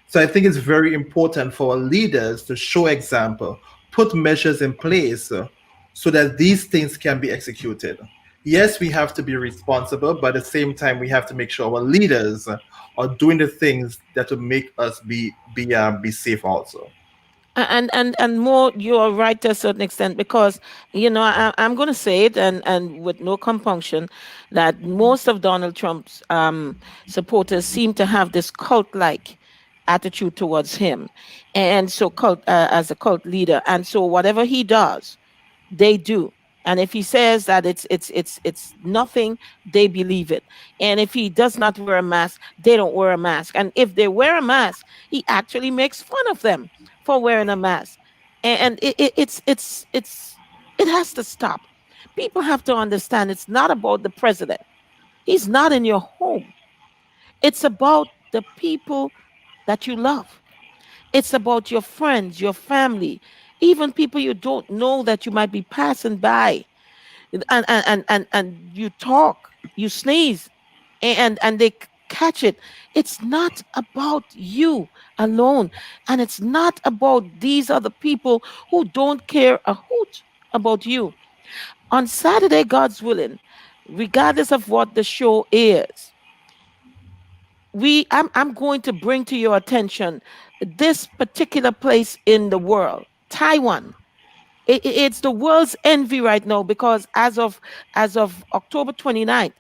So I think it's very important for our leaders to show example, put measures in place so that these things can be executed. Yes, we have to be responsible, but at the same time, we have to make sure our leaders are doing the things that will make us be safe also. And more, you are right to a certain extent because I'm going to say it and with no compunction that most of Donald Trump's supporters seem to have this cult-like attitude towards him, and so cult as a cult leader, and so whatever he does they do. And if he says that it's nothing, they believe it. And if he does not wear a mask, they don't wear a mask. And if they wear a mask, he actually makes fun of them for wearing a mask. And it has to stop. People have to understand it's not about the president. He's not in your home. It's about the people that you love. It's about your friends, your family, even people you don't know that you might be passing by, and you talk, you sneeze, and they catch it. It's not about you alone, and it's not about these other people who don't care a hoot about you. On Saturday, God's willing, regardless of what the show is, I'm going to bring to your attention this particular place in the world, Taiwan. It's the world's envy right now because as of October 29th,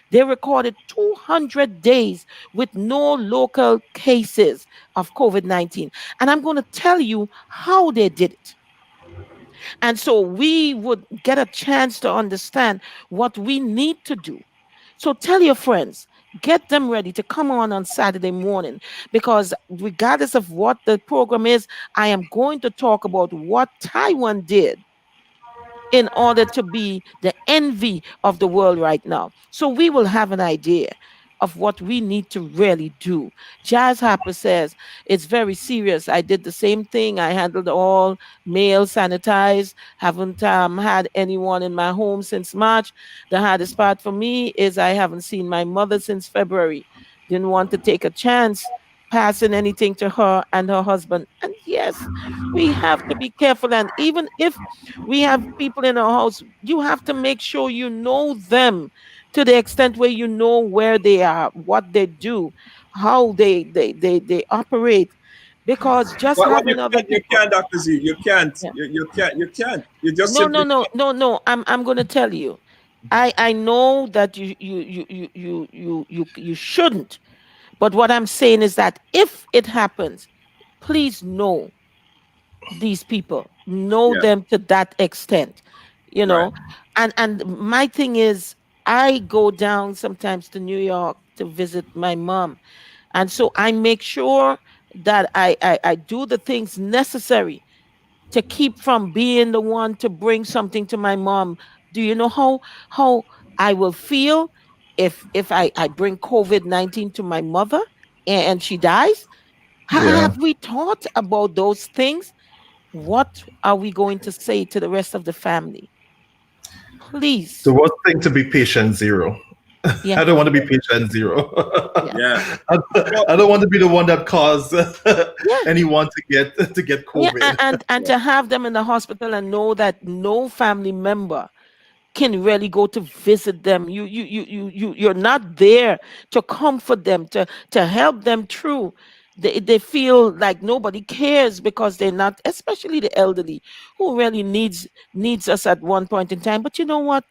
they recorded 200 days with no local cases of COVID-19. And I'm going to tell you how they did it. And so we would get a chance to understand what we need to do. So tell your friends, get them ready to come on Saturday morning because regardless of what the program is, I am going to talk about what Taiwan did in order to be the envy of the world right now. So we will have an idea of what we need to really do. Jazz Harper says it's very serious. I did the same thing. I handled all mail sanitized, haven't had anyone in my home since March. The hardest part for me is I haven't seen my mother since February. Didn't want to take a chance passing anything to her and her husband. And yes, we have to be careful. And even if we have people in our house, you have to make sure you know them to the extent where you know where they are, what they do, how they operate. because just Well, having other you people. can't, Dr. Z. You can't. Yeah. You can't. You just No, no, simply no, no, no. I'm going to tell you. I know that you shouldn't. But what I'm saying is that if it happens, please know these people, know yeah. them to that extent, you Right. know. And my thing is, I go down sometimes to New York to visit my mom, and so I make sure that I do the things necessary to keep from being the one to bring something to my mom. Do you know how I will feel if I bring COVID-19 to my mother and she dies? Yeah. Have we thought about those things? What are we going to say to the rest of the family? The Please. worst thing to be patient zero. Yeah. I don't want to be patient zero. Yeah. Yeah. I, So I don't want to be the one that caused Yeah. anyone to get Yeah. COVID. And to have them in the hospital and know that no family member can really go to visit them. You're not there to comfort them, to help them through. They feel like nobody cares because they're not, especially the elderly who really needs us at one point in time. But you know what?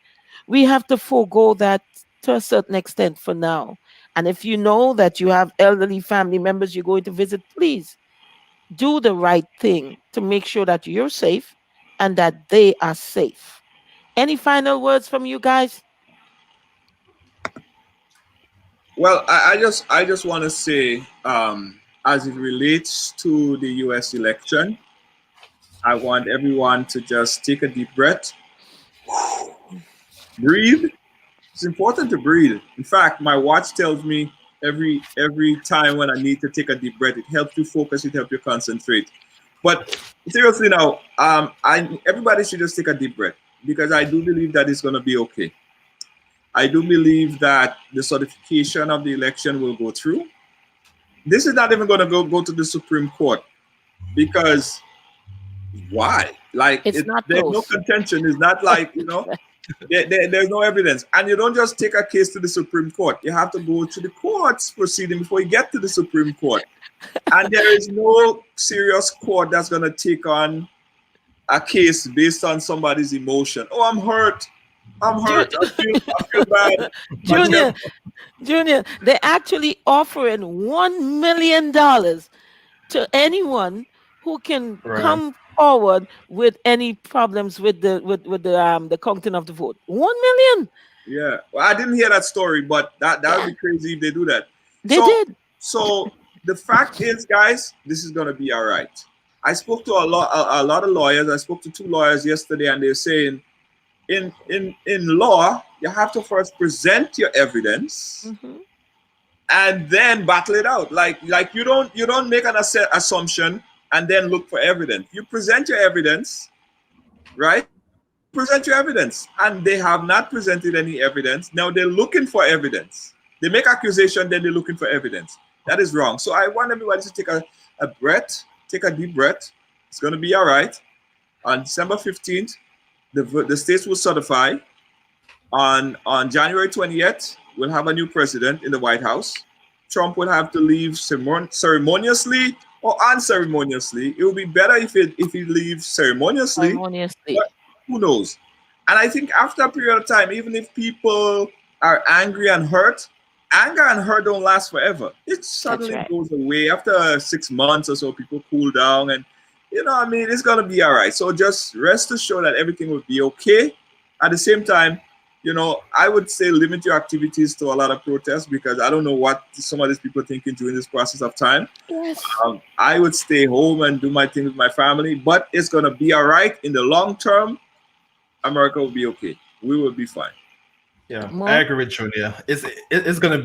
We have to forego that to a certain extent for now. And if you know that you have elderly family members you're going to visit, please do the right thing to make sure that you're safe and that they are safe. Any final words from you guys? well, I just want to say, as it relates to the U.S. election, I want everyone to just take a deep breath, breathe. It's important to breathe. In fact, my watch tells me every time when I need to take a deep breath, it helps you focus, it helps you concentrate. But seriously now, I everybody should just take a deep breath because I do believe that it's going to be okay. I do believe that the certification of the election will go through. This is not even going to go to the Supreme Court because why? Like It's not there's no close. contention. It's not like there's no evidence, and you don't just take a case to the Supreme Court. You have to go to the courts proceeding before you get to the Supreme Court. And there is no serious court that's going to take on a case based on somebody's emotion. Oh, I'm hurt. I'm Ju- hurt. I feel bad. My chest. Junior, Junior, they're actually offering $1 million to anyone who can Right. come forward with any problems with the counting of the vote. 1 million. Yeah. Well, I didn't hear that story, but that would Yeah, be crazy if they do that. they So did. so the fact is, guys, this is gonna be all right. I spoke to a lot of lawyers. I spoke to two lawyers yesterday, and they're saying in law you have to first present your evidence Hmm. and then battle it out. Like you don't make an assumption and then look for evidence. You present your evidence, right? Present your evidence, and they have not presented any evidence. Now they're looking for evidence. They make accusation, then they're looking for evidence. That is wrong. So I want everybody to take a breath, take a deep breath. It's going to be all right. On December 15th, the states will certify. On January 20th, we'll have a new president in the White House. Trump will have to leave ceremoniously or unceremoniously. It would be better if he leaves ceremoniously, Harmoniously. but who knows? And I think after a period of time, even if people are angry and hurt, anger and hurt don't last forever. It That's suddenly right. goes away after 6 months or so. People cool down, and what I mean, it's gonna be all right. So just rest assured that everything will be okay. At the same time, I would say limit your activities to a lot of protests because I don't know what some of these people thinking during this process of time. Yes. I would stay home and do my thing with my family, but it's gonna be all right in the long term. America will be okay. We will be fine. Yeah, I More. agree with Julia. It's gonna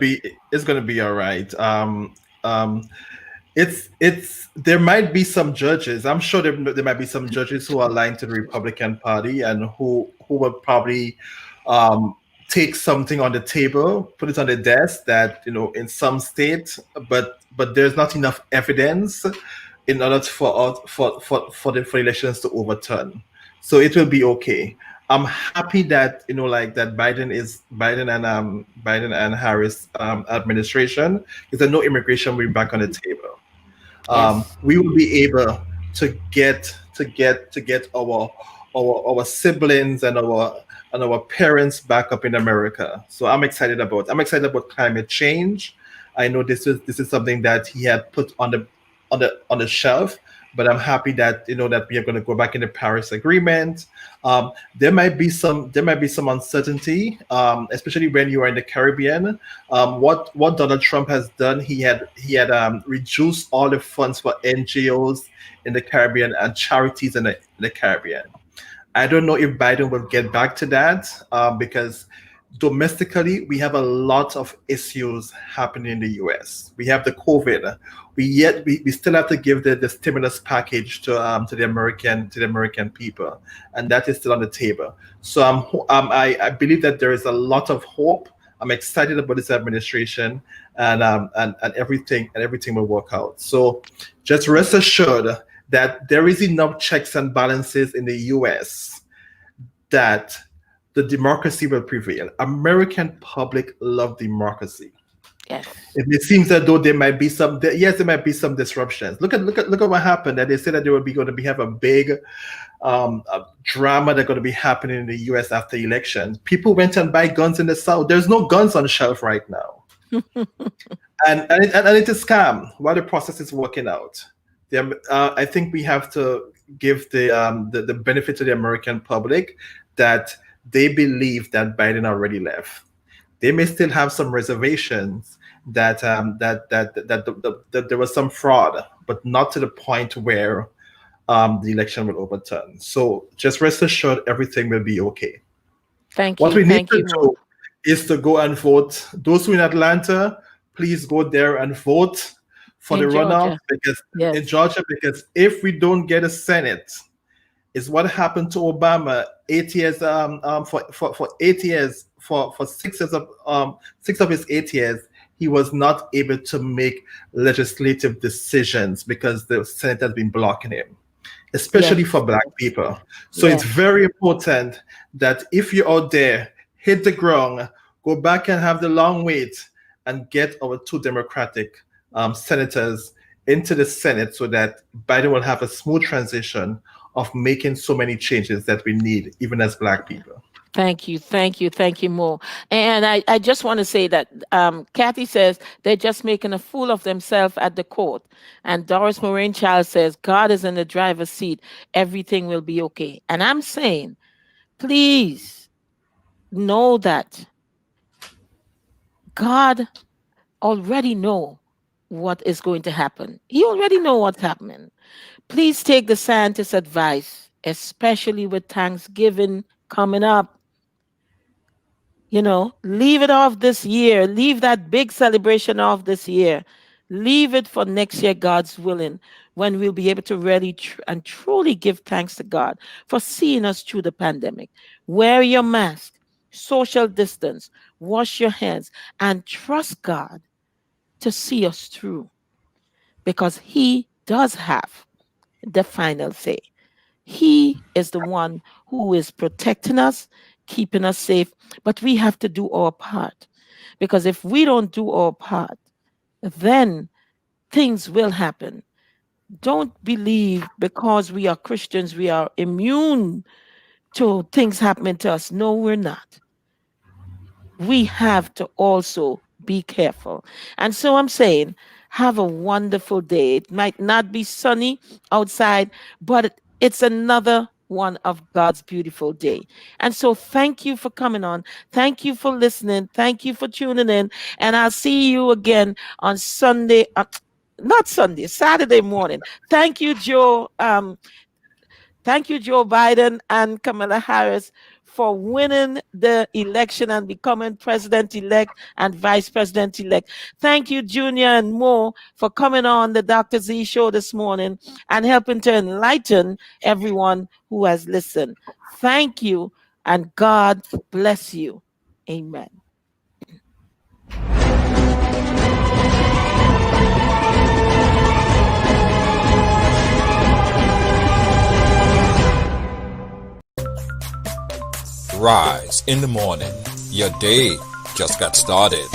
be all right. It's there might be some judges. I'm sure there might be some judges who are aligned to the Republican Party and who will probably um, take something on the table, put it on the desk that in some states, but there's not enough evidence in order for elections to overturn. So it will be okay. I'm happy that like that Biden and Harris administration, because I know immigration will be back on the table. Yes. we will be able to get our siblings and our parents back up in America. So I'm excited about climate change. I know this is something that he had put on the shelf, but I'm happy that that we are going to go back in the Paris Agreement. There might be some uncertainty, especially when you are in the Caribbean. What Donald Trump has done, he had reduced all the funds for NGOs in the Caribbean and charities in the Caribbean. I don't know if Biden will get back to that, because domestically we have a lot of issues happening in the US. We have the COVID. We still have to give the stimulus package to the American people, and that is still on the table. So I believe that there is a lot of hope. I'm excited about this administration, and everything will work out. So just rest assured that there is enough checks and balances in the US that the democracy will prevail. American public love democracy. Yes. It seems that though there might be some disruptions. Look at what happened. That they said that there will be going to be have a big drama that's going to be happening in the U.S. after the election. People went and buy guns in the South. There's no guns on the shelf right now, and it's a scam while the process is working out. I think we have to give the benefit to the American public that they believe that Biden already left. They may still have some reservations that there was some fraud, but not to the point where the election will overturn. So just rest assured, everything will be okay. Thank What you. we need Thank to you, Mo. do is to go and vote. Those who in Atlanta, please go there and vote for the In runoff, Georgia. because in Yes. Georgia, because if we don't get a Senate, is what happened to Obama 8 years for 8 years for 6 years of 6 of his 8 years. He was not able to make legislative decisions because the Senate has been blocking him, especially Yes. for Black people. So it's Yes. very important that if you're out there, hit the ground, go back and have the long wait, and get our two Democratic senators into the Senate so that Biden will have a smooth transition of making so many changes that we need, even as Black people. Thank you, thank you, thank you, Mo. And I just want to say that Kathy says they're just making a fool of themselves at the court. And Doris Moraine Child says God is in the driver's seat. Everything will be okay. And I'm saying, please know that God already know what is going to happen. He already know what's happening. Please take the scientist's advice, especially with Thanksgiving coming up. Leave it off this year. Leave that big celebration off this year. Leave it for next year, God's willing, when we'll be able to really and truly give thanks to God for seeing us through the pandemic. Wear your mask, social distance, wash your hands, and trust God to see us through, because He does have the final say. He is the one who is protecting us, keeping us safe, but we have to do our part. Because if we don't do our part, then things will happen. Don't believe because we are Christians, we are immune to things happening to us. No, we're not. We have to also be careful. And so I'm saying, have a wonderful day. It might not be sunny outside, but it's another one of God's beautiful day. And so thank you for coming on. Thank you for listening. Thank you for tuning in. And I'll see you again on Sunday. Not Sunday, Saturday morning. Thank you, Joe. Thank you, Joe Biden and Kamala Harris, for winning the election and becoming president elect and vice president elect. Thank you, Junior and Mo, for coming on the Dr. Z show this morning and helping to enlighten everyone who has listened. Thank you, and God bless you. Amen. Rise in the morning. Your day just got started.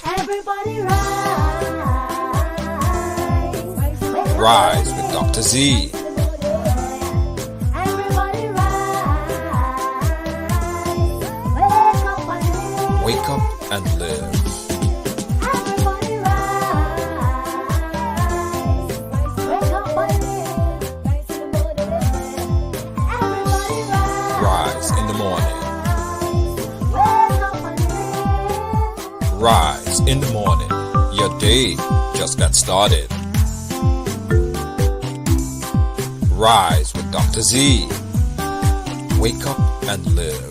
Everybody rise. Rise with Dr. Z. Everybody rise. Wake up and Wake up and live. live. Everybody rise. Wake up and live. Everybody Rise in the morning. wake up and live. Rise in the morning. Your day just got started. Rise with Dr. Z. Wake up and live.